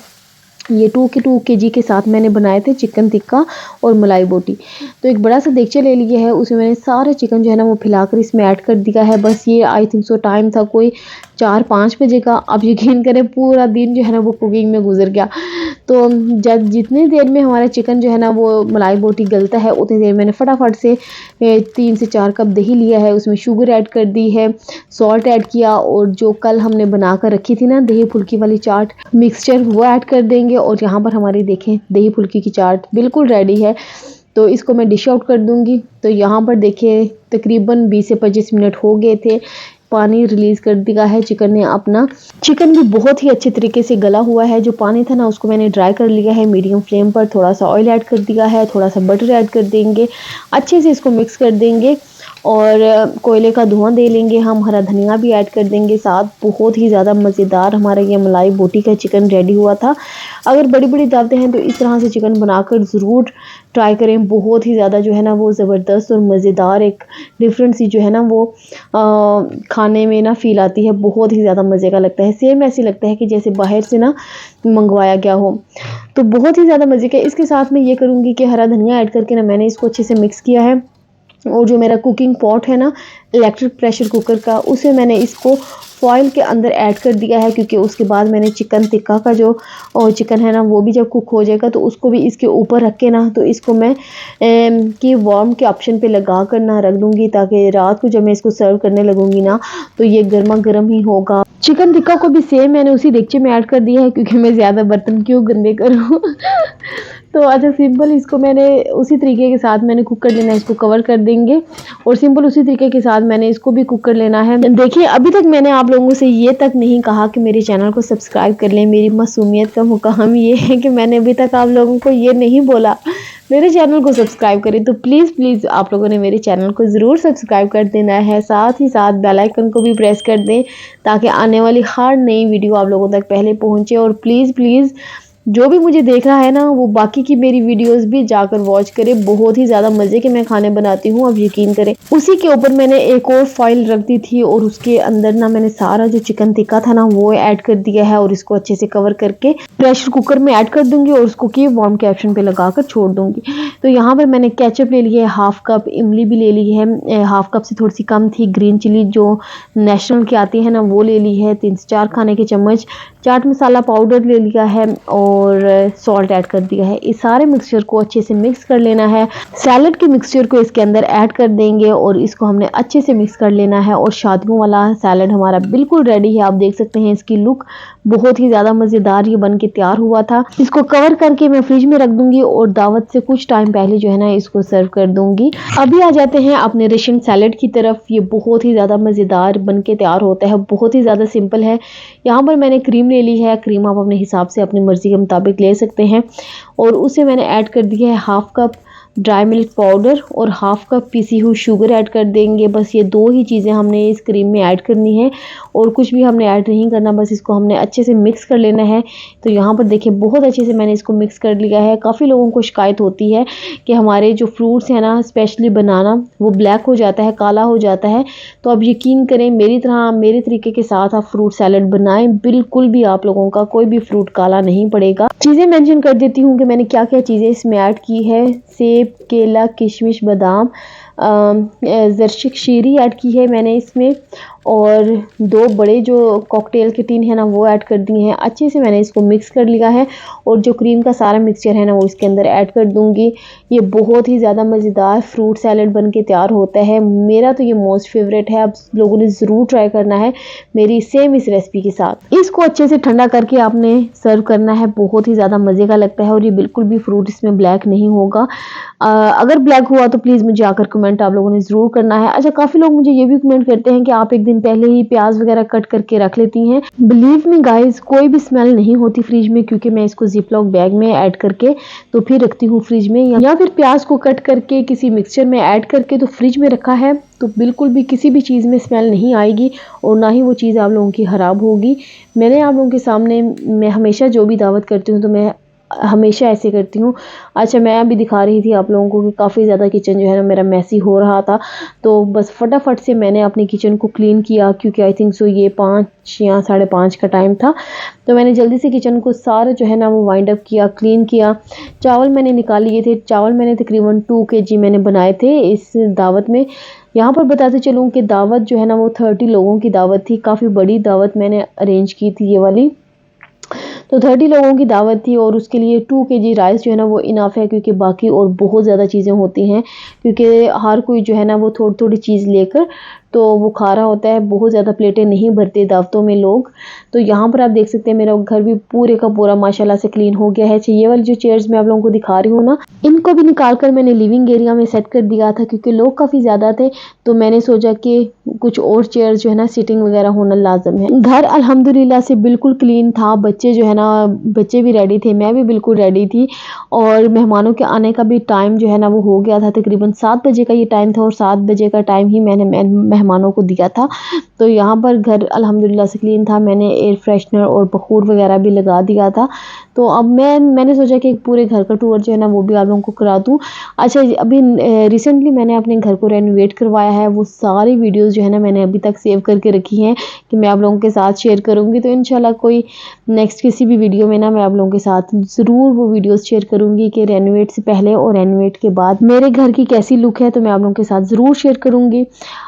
ये 2 केजी के साथ मैंने बनाए थे चिकन टिक्का और मलाई बोटी। तो एक बड़ा सा देगचा ले लिया है, उसमें मैंने सारा चिकन जो है ना वो फैलाकर इसमें ऐड कर दिया है। बस ये आई थिंक सो टाइम था कोई 4-5 बजे का। आप यकीन करें पूरा दिन जो है ना वो कुकिंग में गुजर गया। तो जब जितनी देर में हमारा चिकन जो है ना वो मलाई बोटी गलता है उतनी देर मैंने फटाफट से 3 से 4 कप दही लिया है, उसमें शुगर ऐड कर दी है, सॉल्ट ऐड किया, और जो कल हमने बना कर रखी थी ना दही फुल्की वाली चाट मिक्सचर वो ऐड कर देंगे। और यहाँ पर हमारी देखें दही फुल्की की चाट बिल्कुल रेडी है। तो इसको मैं डिश आउट कर दूंगी। तो यहाँ पर देखिए तकरीबन 20 से 25 मिनट हो गए थे, पानी रिलीज़ कर दिया है चिकन ने अपना। चिकन भी बहुत ही अच्छे तरीके से गला हुआ है। जो पानी था ना उसको मैंने ड्राई कर लिया है मीडियम फ्लेम पर। थोड़ा सा ऑयल ऐड कर दिया है, थोड़ा सा बटर ऐड कर देंगे, अच्छे से इसको मिक्स कर देंगे और कोयले का धुआं दे लेंगे हम। हरा धनिया भी ऐड कर देंगे साथ। बहुत ही ज़्यादा मज़ेदार हमारा ये मलाई बोटी का चिकन रेडी हुआ था। अगर बड़ी बड़ी दावतें हैं तो इस तरह से चिकन बनाकर ज़रूर ट्राई करें। बहुत ही ज़्यादा जो है ना वो ज़बरदस्त और मज़ेदार एक डिफरेंट सी जो है ना वो खाने में ना फ़ील आती है। बहुत ही ज़्यादा मज़े का लगता है, सेम ऐसे लगता है कि जैसे बाहर से ना मंगवाया गया हो। तो बहुत ही ज़्यादा मज़े का। इसके साथ मैं ये करूँगी कि हरा धनिया ऐड करके ना मैंने इसको अच्छे से मिक्स किया है। और जो मेरा कुकिंग पॉट है ना इलेक्ट्रिक प्रेशर कुकर का, उसे मैंने इसको फॉइल के अंदर ऐड कर दिया है, क्योंकि उसके बाद मैंने चिकन टिक्का का जो चिकन है ना वो भी जब कुक हो जाएगा तो उसको भी इसके ऊपर रख के ना तो इसको मैं कि वार्म के ऑप्शन पे लगा कर ना रख दूँगी, ताकि रात को जब मैं इसको सर्व करने लगूँगी ना तो ये गर्मा गर्म ही होगा। चिकन टिक्का को भी सेम मैंने उसी देगचे में ऐड कर दिया है, क्योंकि मैं ज़्यादा बर्तन क्यों गंदे करूँ। तो अच्छा सिंपल इसको मैंने उसी तरीके के साथ मैंने कुक कर लेना है, इसको कवर कर देंगे और सिंपल उसी तरीके के साथ मैंने इसको भी कुक कर लेना है। देखिए अभी तक मैंने आप लोगों से ये तक नहीं कहा कि मेरे चैनल को सब्सक्राइब कर लें। मेरी मासूमियत का मुकाम ये है कि मैंने अभी तक आप लोगों को ये नहीं बोला मेरे चैनल को सब्सक्राइब करें। तो प्लीज़ आप लोगों ने मेरे चैनल को ज़रूर सब्सक्राइब कर देना है, साथ ही साथ बेल आइकन को भी प्रेस कर दें ताकि आने वाली हर नई वीडियो आप लोगों तक पहले पहुंचे। और प्लीज़ जो भी मुझे देख रहा है ना, वो बाकी की मेरी वीडियोस भी जाकर वॉच करे। बहुत ही ज़्यादा मज़े के मैं खाने बनाती हूँ, अब यकीन करें। उसी के ऊपर मैंने एक और फाइल रख दी थी और उसके अंदर ना मैंने सारा जो चिकन टिक्का था ना वो ऐड कर दिया है और इसको अच्छे से कवर करके प्रेशर कुकर में ऐड कर दूंगी और उसको कीप वार्म के ऑप्शन पे लगाकर छोड़ दूंगी। तो यहाँ पर मैंने केचप ले लिया है हाफ कप, इमली भी ले ली है हाफ कप से थोड़ी सी कम थी, ग्रीन चिली जो नेशनल की आती है ना वो ले ली है 3 से 4 खाने के चम्मच, चाट मसाला पाउडर ले लिया है और सॉल्ट ऐड कर दिया है। इस सारे मिक्सचर को अच्छे से मिक्स कर लेना है। सैलड के मिक्सचर को इसके अंदर ऐड कर देंगे और इसको हमने अच्छे से मिक्स कर लेना है और शादियों वाला सैलड हमारा बिल्कुल रेडी है। आप देख सकते हैं इसकी लुक बहुत ही ज़्यादा मज़ेदार ये बन के तैयार हुआ था। इसको कवर करके मैं फ्रिज में रख दूंगी और दावत से कुछ टाइम पहले जो है ना इसको सर्व कर दूंगी। अभी आ जाते हैं अपने रशियन सैलड की तरफ। ये बहुत ही ज़्यादा मज़ेदार बन के तैयार होता है, बहुत ही ज़्यादा सिंपल है। यहाँ पर मैंने क्रीम ले ली है, क्रीम आप अपने हिसाब से अपनी मर्ज़ी के मुताबिक ले सकते हैं और उसे मैंने ऐड कर दिया है half cup dry milk powder और हाफ कप पीसी हुई शुगर ऐड कर देंगे। बस ये दो ही चीज़ें हमने इस क्रीम में ऐड करनी है और कुछ भी हमने ऐड नहीं करना, बस इसको हमने अच्छे से मिक्स कर लेना है। तो यहाँ पर देखिए बहुत अच्छे से मैंने इसको मिक्स कर लिया है। काफ़ी लोगों को शिकायत होती है कि हमारे जो फ्रूट्स हैं ना, स्पेशली बनाना, वो ब्लैक हो जाता है, काला हो जाता है। तो अब यकीन करें मेरी तरह मेरे तरीके के साथ आप फ्रूट सैलड बनाएं, बिल्कुल भी आप लोगों का कोई भी फ्रूट काला नहीं पड़ेगा। चीज़ें मेंशन कर देती हूँ कि मैंने क्या क्या चीज़ें इसमें ऐड की है। सेब, केला, किशमिश, बादाम, ज़रशिक शीरी ऐड की है मैंने इसमें और 2 बड़े जो कॉकटेल के टिन है ना वो ऐड कर दिए हैं। अच्छे से मैंने इसको मिक्स कर लिया है और जो क्रीम का सारा मिक्सचर है ना वो इसके अंदर ऐड कर दूंगी। ये बहुत ही ज़्यादा मज़ेदार फ्रूट सैलड बन के तैयार होता है। मेरा तो ये मोस्ट फेवरेट है, आप लोगों ने ज़रूर ट्राई करना है मेरी सेम इस रेसिपी के साथ। इसको अच्छे से ठंडा करके आपने सर्व करना है, बहुत ही ज़्यादा मज़े का लगता है और ये बिल्कुल भी फ्रूट इसमें ब्लैक नहीं होगा। अगर ब्लैक हुआ तो प्लीज़ मुझे आकर कमेंट आप लोगों ने ज़रूर करना है। अच्छा काफ़ी लोग मुझे ये भी कमेंट करते हैं कि आप एक दिन पहले ही प्याज वगैरह कट करके रख लेती हैं। बिलीव मी गाइस, कोई भी स्मेल नहीं होती फ्रिज में, क्योंकि मैं इसको जिपलॉक बैग में ऐड करके तो फिर रखती हूँ फ्रिज में, या फिर प्याज को कट करके किसी मिक्सचर में ऐड करके तो फ्रिज में रखा है तो बिल्कुल भी किसी भी चीज़ में स्मेल नहीं आएगी और ना ही वो चीज़ आप लोगों की ख़राब होगी। मैंने आप लोगों के सामने मैं हमेशा जो भी दावत करती हूँ तो मैं हमेशा ऐसे करती हूँ। अच्छा मैं अभी दिखा रही थी आप लोगों को कि काफ़ी ज़्यादा किचन जो है ना मेरा मैसी हो रहा था, तो बस फटाफट से मैंने अपनी किचन को क्लीन किया, क्योंकि आई थिंक सो ये 5 या 5:30 का टाइम था। तो मैंने जल्दी से किचन को सारा जो है ना वो वाइंड अप किया, क्लीन किया। चावल मैंने निकाल लिए थे, चावल मैंने तकरीबन 2 kg मैंने बनाए थे इस दावत में। यहाँ पर बताते चलूँ कि दावत जो है ना वो 30 लोगों की दावत थी, काफ़ी बड़ी दावत मैंने अरेंज की थी ये वाली। तो 30 लोगों की दावत थी और उसके लिए 2 kg राइस जो है ना वो इनफ है, क्योंकि बाकी और बहुत ज़्यादा चीज़ें होती हैं, क्योंकि हर कोई जो है ना वो थोड़ी थोड़ी चीज़ लेकर तो वो खा रहा होता है। बहुत ज़्यादा प्लेटें नहीं भरते दावतों में लोग। तो यहाँ पर आप देख सकते हैं मेरा घर भी पूरे का पूरा माशाल्लाह से क्लीन हो गया है। ये वाली जो चेयर्स मैं आप लोगों को दिखा रही हूँ ना, इनको भी निकाल कर मैंने लिविंग एरिया में सेट कर दिया था, क्योंकि लोग काफ़ी ज़्यादा थे तो मैंने सोचा कि कुछ और चेयर्स जो है ना सिटिंग वगैरह होना लाजम है। घर अल्हम्दुलिल्लाह से बिल्कुल क्लीन था, बच्चे जो है ना बच्चे भी रेडी थे, मैं भी बिल्कुल रेडी थी और मेहमानों के आने का भी टाइम जो है ना वो हो गया था। तकरीबन 7 बजे का ये टाइम था और 7 बजे का टाइम ही मैंने मेहमानों को दिया था। तो यहाँ पर घर अल्हम्दुलिल्लाह से क्लीन था, मैंने एयर फ्रेशनर और बखूर वगैरह भी लगा दिया था। तो अब मैंने सोचा कि पूरे घर का टूर जो है ना वो भी आप लोगों को करा दूँ। अच्छा अभी रिसेंटली मैंने अपने घर को रेनोवेट करवाया है, वो सारी वीडियोज़ जो है ना मैंने अभी तक सेव करके रखी हैं कि मैं आप लोगों के साथ शेयर करूँगी। तो इंशाल्लाह कोई नेक्स्ट किसी भी वीडियो में ना मैं आप लोगों के साथ ज़रूर वो वीडियोज़ शेयर करूँगी कि रेनोवेट से पहले और रेनोवेट के बाद मेरे घर की कैसी लुक है, तो मैं आप लोगों के साथ ज़रूर शेयर करूँगी।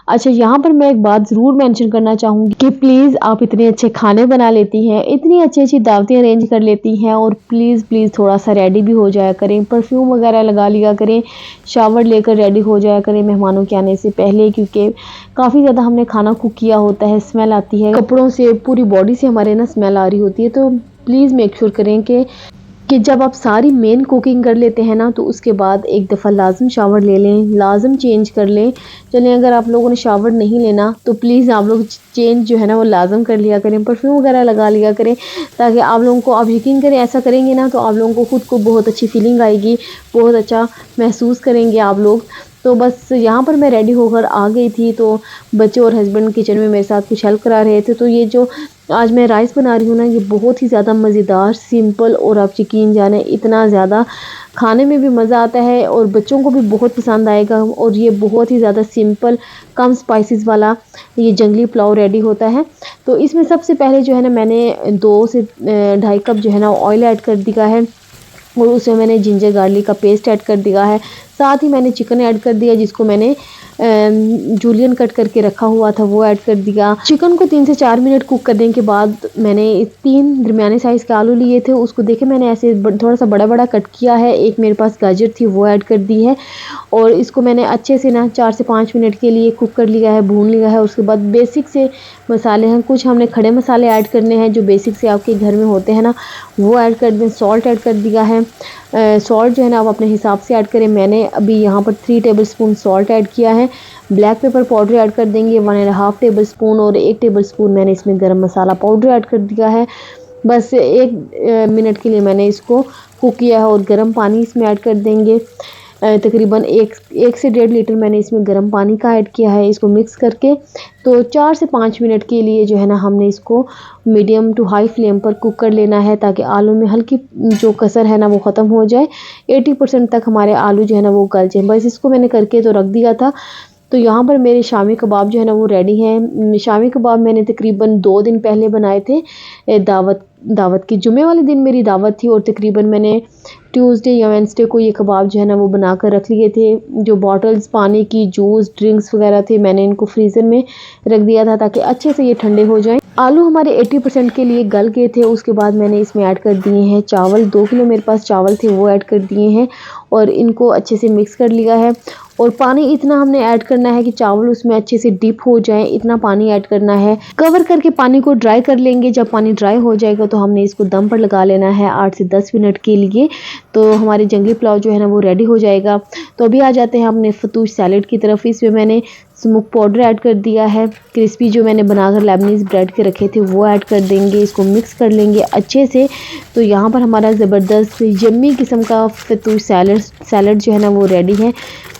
अच्छा यहाँ पर मैं एक बात ज़रूर मेंशन करना चाहूँगी कि प्लीज़ आप इतने अच्छे खाने बना लेती हैं, इतनी अच्छी दावतें अरेंज कर लेती हैं, और प्लीज़ थोड़ा सा रेडी भी हो जाया करें, परफ्यूम वगैरह लगा लिया करें, शावर लेकर रेडी हो जाया करें मेहमानों के आने से पहले, क्योंकि काफ़ी ज़्यादा हमने खाना कुक किया होता है, स्मेल आती है कपड़ों से, पूरी बॉडी से हमारे ना स्मेल आ रही होती है। तो प्लीज़ मेक श्योर करें कि जब आप सारी मेन कुकिंग कर लेते हैं ना, तो उसके बाद एक दफ़ा लाजम शावर ले लें, लाजम चेंज कर लें। चलें, अगर आप लोगों ने शावर नहीं लेना तो प्लीज़ आप लोग चेंज जो है ना वो लाजम कर लिया करें, परफ्यूम वगैरह लगा लिया करें, ताकि आप लोगों को, आप यकीन करें ऐसा करेंगे ना तो आप लोगों को खुद को बहुत अच्छी फीलिंग आएगी, बहुत अच्छा महसूस करेंगे आप लोग। तो बस यहाँ पर मैं रेडी होकर आ गई थी, तो बच्चे और हस्बैंड किचन में मेरे साथ कुछ हेल्प करा रहे थे। तो ये जो आज मैं राइस बना रही हूँ ना, ये बहुत ही ज़्यादा मज़ेदार, सिंपल, और आप यकीन जाने इतना ज़्यादा खाने में भी मज़ा आता है और बच्चों को भी बहुत पसंद आएगा। और ये बहुत ही ज़्यादा सिंपल, कम स्पाइसेस वाला ये जंगली पुलाव रेडी होता है। तो इसमें सबसे पहले जो है ना, मैंने 2 से 2.5 कप जो है ना ऑयल ऐड कर दिया है, और उसमें मैंने जिंजर गार्लिक का पेस्ट ऐड कर दिया है। साथ ही मैंने चिकन ऐड कर दिया, जिसको मैंने जूलियन कट करके रखा हुआ था, वो ऐड कर दिया। चिकन को 3 से 4 मिनट कुक करने के बाद मैंने 3 दरमियाने साइज़ के आलू लिए थे, उसको देखे मैंने ऐसे थोड़ा सा बड़ा बड़ा कट किया है। एक मेरे पास गाजर थी, वो ऐड कर दी है, और इसको मैंने अच्छे से ना 4 से 5 मिनट के लिए कुक कर लिया है, भून लिया है। उसके बाद बेसिक से मसाले हैं, कुछ हमने खड़े मसाले ऐड करने हैं जो बेसिक से आपके घर में होते हैं ना, वो ऐड कर दें। सॉल्ट ऐड कर दिया है, सॉल्ट जो है ना आप अपने हिसाब से ऐड करें। मैंने अभी यहाँ पर 3 टेबलस्पून सॉल्ट ऐड किया है। ब्लैक पेपर पाउडर ऐड कर देंगे 1.5 टेबलस्पून, और 1 टेबलस्पून मैंने इसमें गरम मसाला पाउडर ऐड कर दिया है। बस 1 मिनट के लिए मैंने इसको कुक किया है, और गर्म पानी इसमें ऐड कर देंगे। तकरीबन 1 से 1.5 लीटर मैंने इसमें गर्म पानी का ऐड किया है। इसको मिक्स करके तो 4 से 5 मिनट के लिए जो है ना, हमने इसको मीडियम टू हाई फ्लेम पर कुक कर लेना है, ताकि आलू में हल्की जो कसर है ना वो ख़त्म हो जाए। 80% तक हमारे आलू जो है ना वो गल जाए। बस इसको मैंने करके तो रख दिया था। तो यहाँ पर मेरे शामी कबाब जो है ना वो रेडी हैं। शामी कबाब मैंने तकरीबन 2 दिन पहले बनाए थे। दावत की जुमे वाले दिन मेरी दावत थी, और तकरीबन मैंने ट्यूसडे या वेंसडे को ये कबाब जो है ना वो बना कर रख लिए थे। जो बॉटल्स पानी की, जूस, ड्रिंक्स वगैरह थे, मैंने इनको फ्रीज़र में रख दिया था ताकि अच्छे से ये ठंडे हो जाएं। आलू हमारे 80% के लिए गल गए थे। उसके बाद मैंने इसमें ऐड कर दिए हैं चावल। 2 किलो मेरे पास चावल थे, वो ऐड कर दिए हैं, और इनको अच्छे से मिक्स कर लिया है। और पानी इतना हमने ऐड करना है कि चावल उसमें अच्छे से डिप हो जाए, इतना पानी ऐड करना है। कवर करके पानी को ड्राई कर लेंगे। जब पानी ड्राई हो जाएगा तो हमने इसको दम पर लगा लेना है 8 से 10 मिनट के लिए। तो हमारी जंगली पुलाव जो है ना वो रेडी हो जाएगा। तो अभी आ जाते हैं अपने फतूश सैलेड की तरफ। इसमें मैंने स्मोक पाउडर ऐड कर दिया है, क्रिस्पी जो मैंने बनाकर लेबनीज ब्रेड के रखे थे वो ऐड कर देंगे। इसको मिक्स कर लेंगे अच्छे से। तो यहाँ पर हमारा ज़बरदस्त यम्मी किस्म का फतूश सैलड जो है ना वो रेडी है।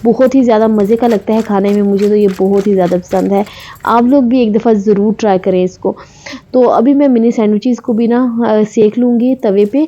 बहुत ही ज़्यादा मज़े का लगता है खाने में, मुझे तो ये बहुत ही ज़्यादा पसंद है। आप लोग भी एक दफ़ा ज़रूर ट्राई करें इसको। तो अभी मैं मिनी सैंडविचेस को भी ना सेक लूँगी तवे पे।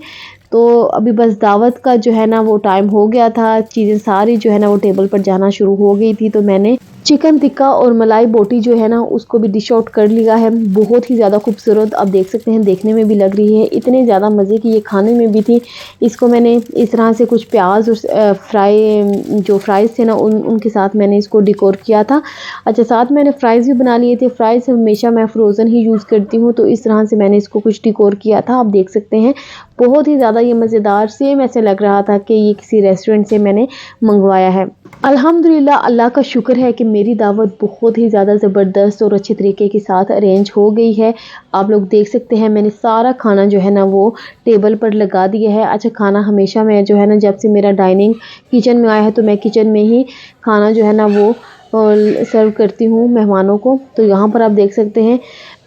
तो अभी बस दावत का जो है ना वो टाइम हो गया था, चीज़ें सारी जो है ना वो टेबल पर जाना शुरू हो गई थी। तो मैंने चिकन टिक्का और मलाई बोटी जो है ना उसको भी डिश आउट कर लिया है। बहुत ही ज़्यादा खूबसूरत आप देख सकते हैं, देखने में भी लग रही है, इतने ज़्यादा मज़े की ये खाने में भी थी। इसको मैंने इस तरह से कुछ प्याज और फ्राइज़ थे ना उनके साथ मैंने इसको डेकोर किया था। अच्छा, साथ मैंने फ़्राइज़ भी बना लिए थे। फ़्राइज़ हमेशा मैं फ़्रोज़न ही यूज़ करती हूँ, तो इस तरह से मैंने इसको कुछ डेकोर किया था। आप देख सकते हैं बहुत ही ज़्यादा ये मज़ेदार, सेम ऐसे लग रहा था कि ये किसी रेस्टोरेंट से मैंने मंगवाया है। अल्हम्दुलिल्लाह, अल्लाह का शुक्र है कि मेरी दावत बहुत ही ज़्यादा ज़बरदस्त और अच्छे तरीके के साथ अरेंज हो गई है। आप लोग देख सकते हैं मैंने सारा खाना जो है ना वो टेबल पर लगा दिया है। अच्छा, खाना हमेशा मैं जो है ना जब से मेरा डाइनिंग किचन में आया है तो मैं किचन में ही खाना जो है ना वो सर्व करती हूँ मेहमानों को। तो यहाँ पर आप देख सकते हैं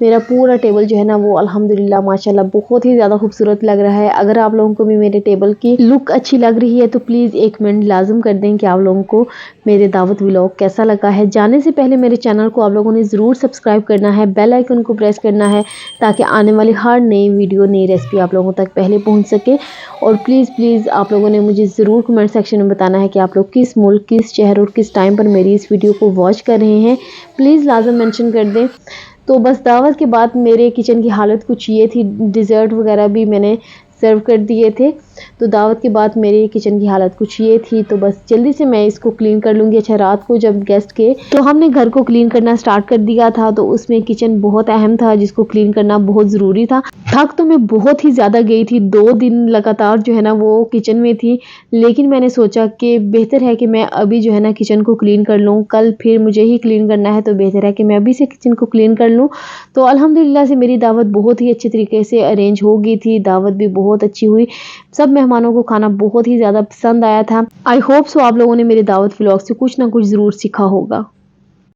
मेरा पूरा टेबल जो है ना वो अल्हम्दुलिल्लाह माशाल्लाह बहुत ही ज़्यादा खूबसूरत लग रहा है। अगर आप लोगों को भी मेरे टेबल की लुक अच्छी लग रही है तो प्लीज़ एक कमेंट लाजम कर दें कि आप लोगों को मेरे दावत व्लॉग कैसा लगा है। जाने से पहले मेरे चैनल को आप लोगों ने ज़रूर सब्सक्राइब करना है, बेल आइकन को प्रेस करना है, ताकि आने वाली हर नई वीडियो, नई रेसिपी आप लोगों तक पहले पहुँच सके। और प्लीज़ आप लोगों ने मुझे ज़रूर कमेंट सेक्शन में बताना है कि आप लोग किस मुल्क, किस शहर और किस टाइम पर मेरी इस वीडियो को वॉच कर रहे हैं। प्लीज़ लाजम मेंशन कर दें। तो बस दावत के बाद मेरे किचन की हालत कुछ ये थी। डिज़र्ट वगैरह भी मैंने सर्व कर दिए थे। तो दावत के बाद मेरी किचन की हालत कुछ ये थी, तो बस जल्दी से मैं इसको क्लीन कर लूँगी। अच्छा, रात को जब गेस्ट के तो हमने घर को क्लीन करना स्टार्ट कर दिया था, तो उसमें किचन बहुत अहम था जिसको क्लीन करना बहुत ज़रूरी था। थक तो मैं बहुत ही ज़्यादा गई थी, 2 दिन लगातार जो है ना वो किचन में थी, लेकिन मैंने सोचा कि बेहतर है कि मैं अभी जो है ना किचन को क्लीन कर लूँ, कल फिर मुझे ही क्लीन करना है, तो बेहतर है कि मैं अभी से किचन को क्लीन कर लूँ। तो अल्हम्दुलिल्लाह से मेरी दावत बहुत ही अच्छे तरीके से अरेंज हो गई थी, दावत भी बहुत अच्छी हुई। सब मेहमानों को खाना बहुत ही ज़्यादा पसंद आया था। आई होप सो आप लोगों ने मेरे दावत व्लॉग से कुछ ना कुछ ज़रूर सीखा होगा।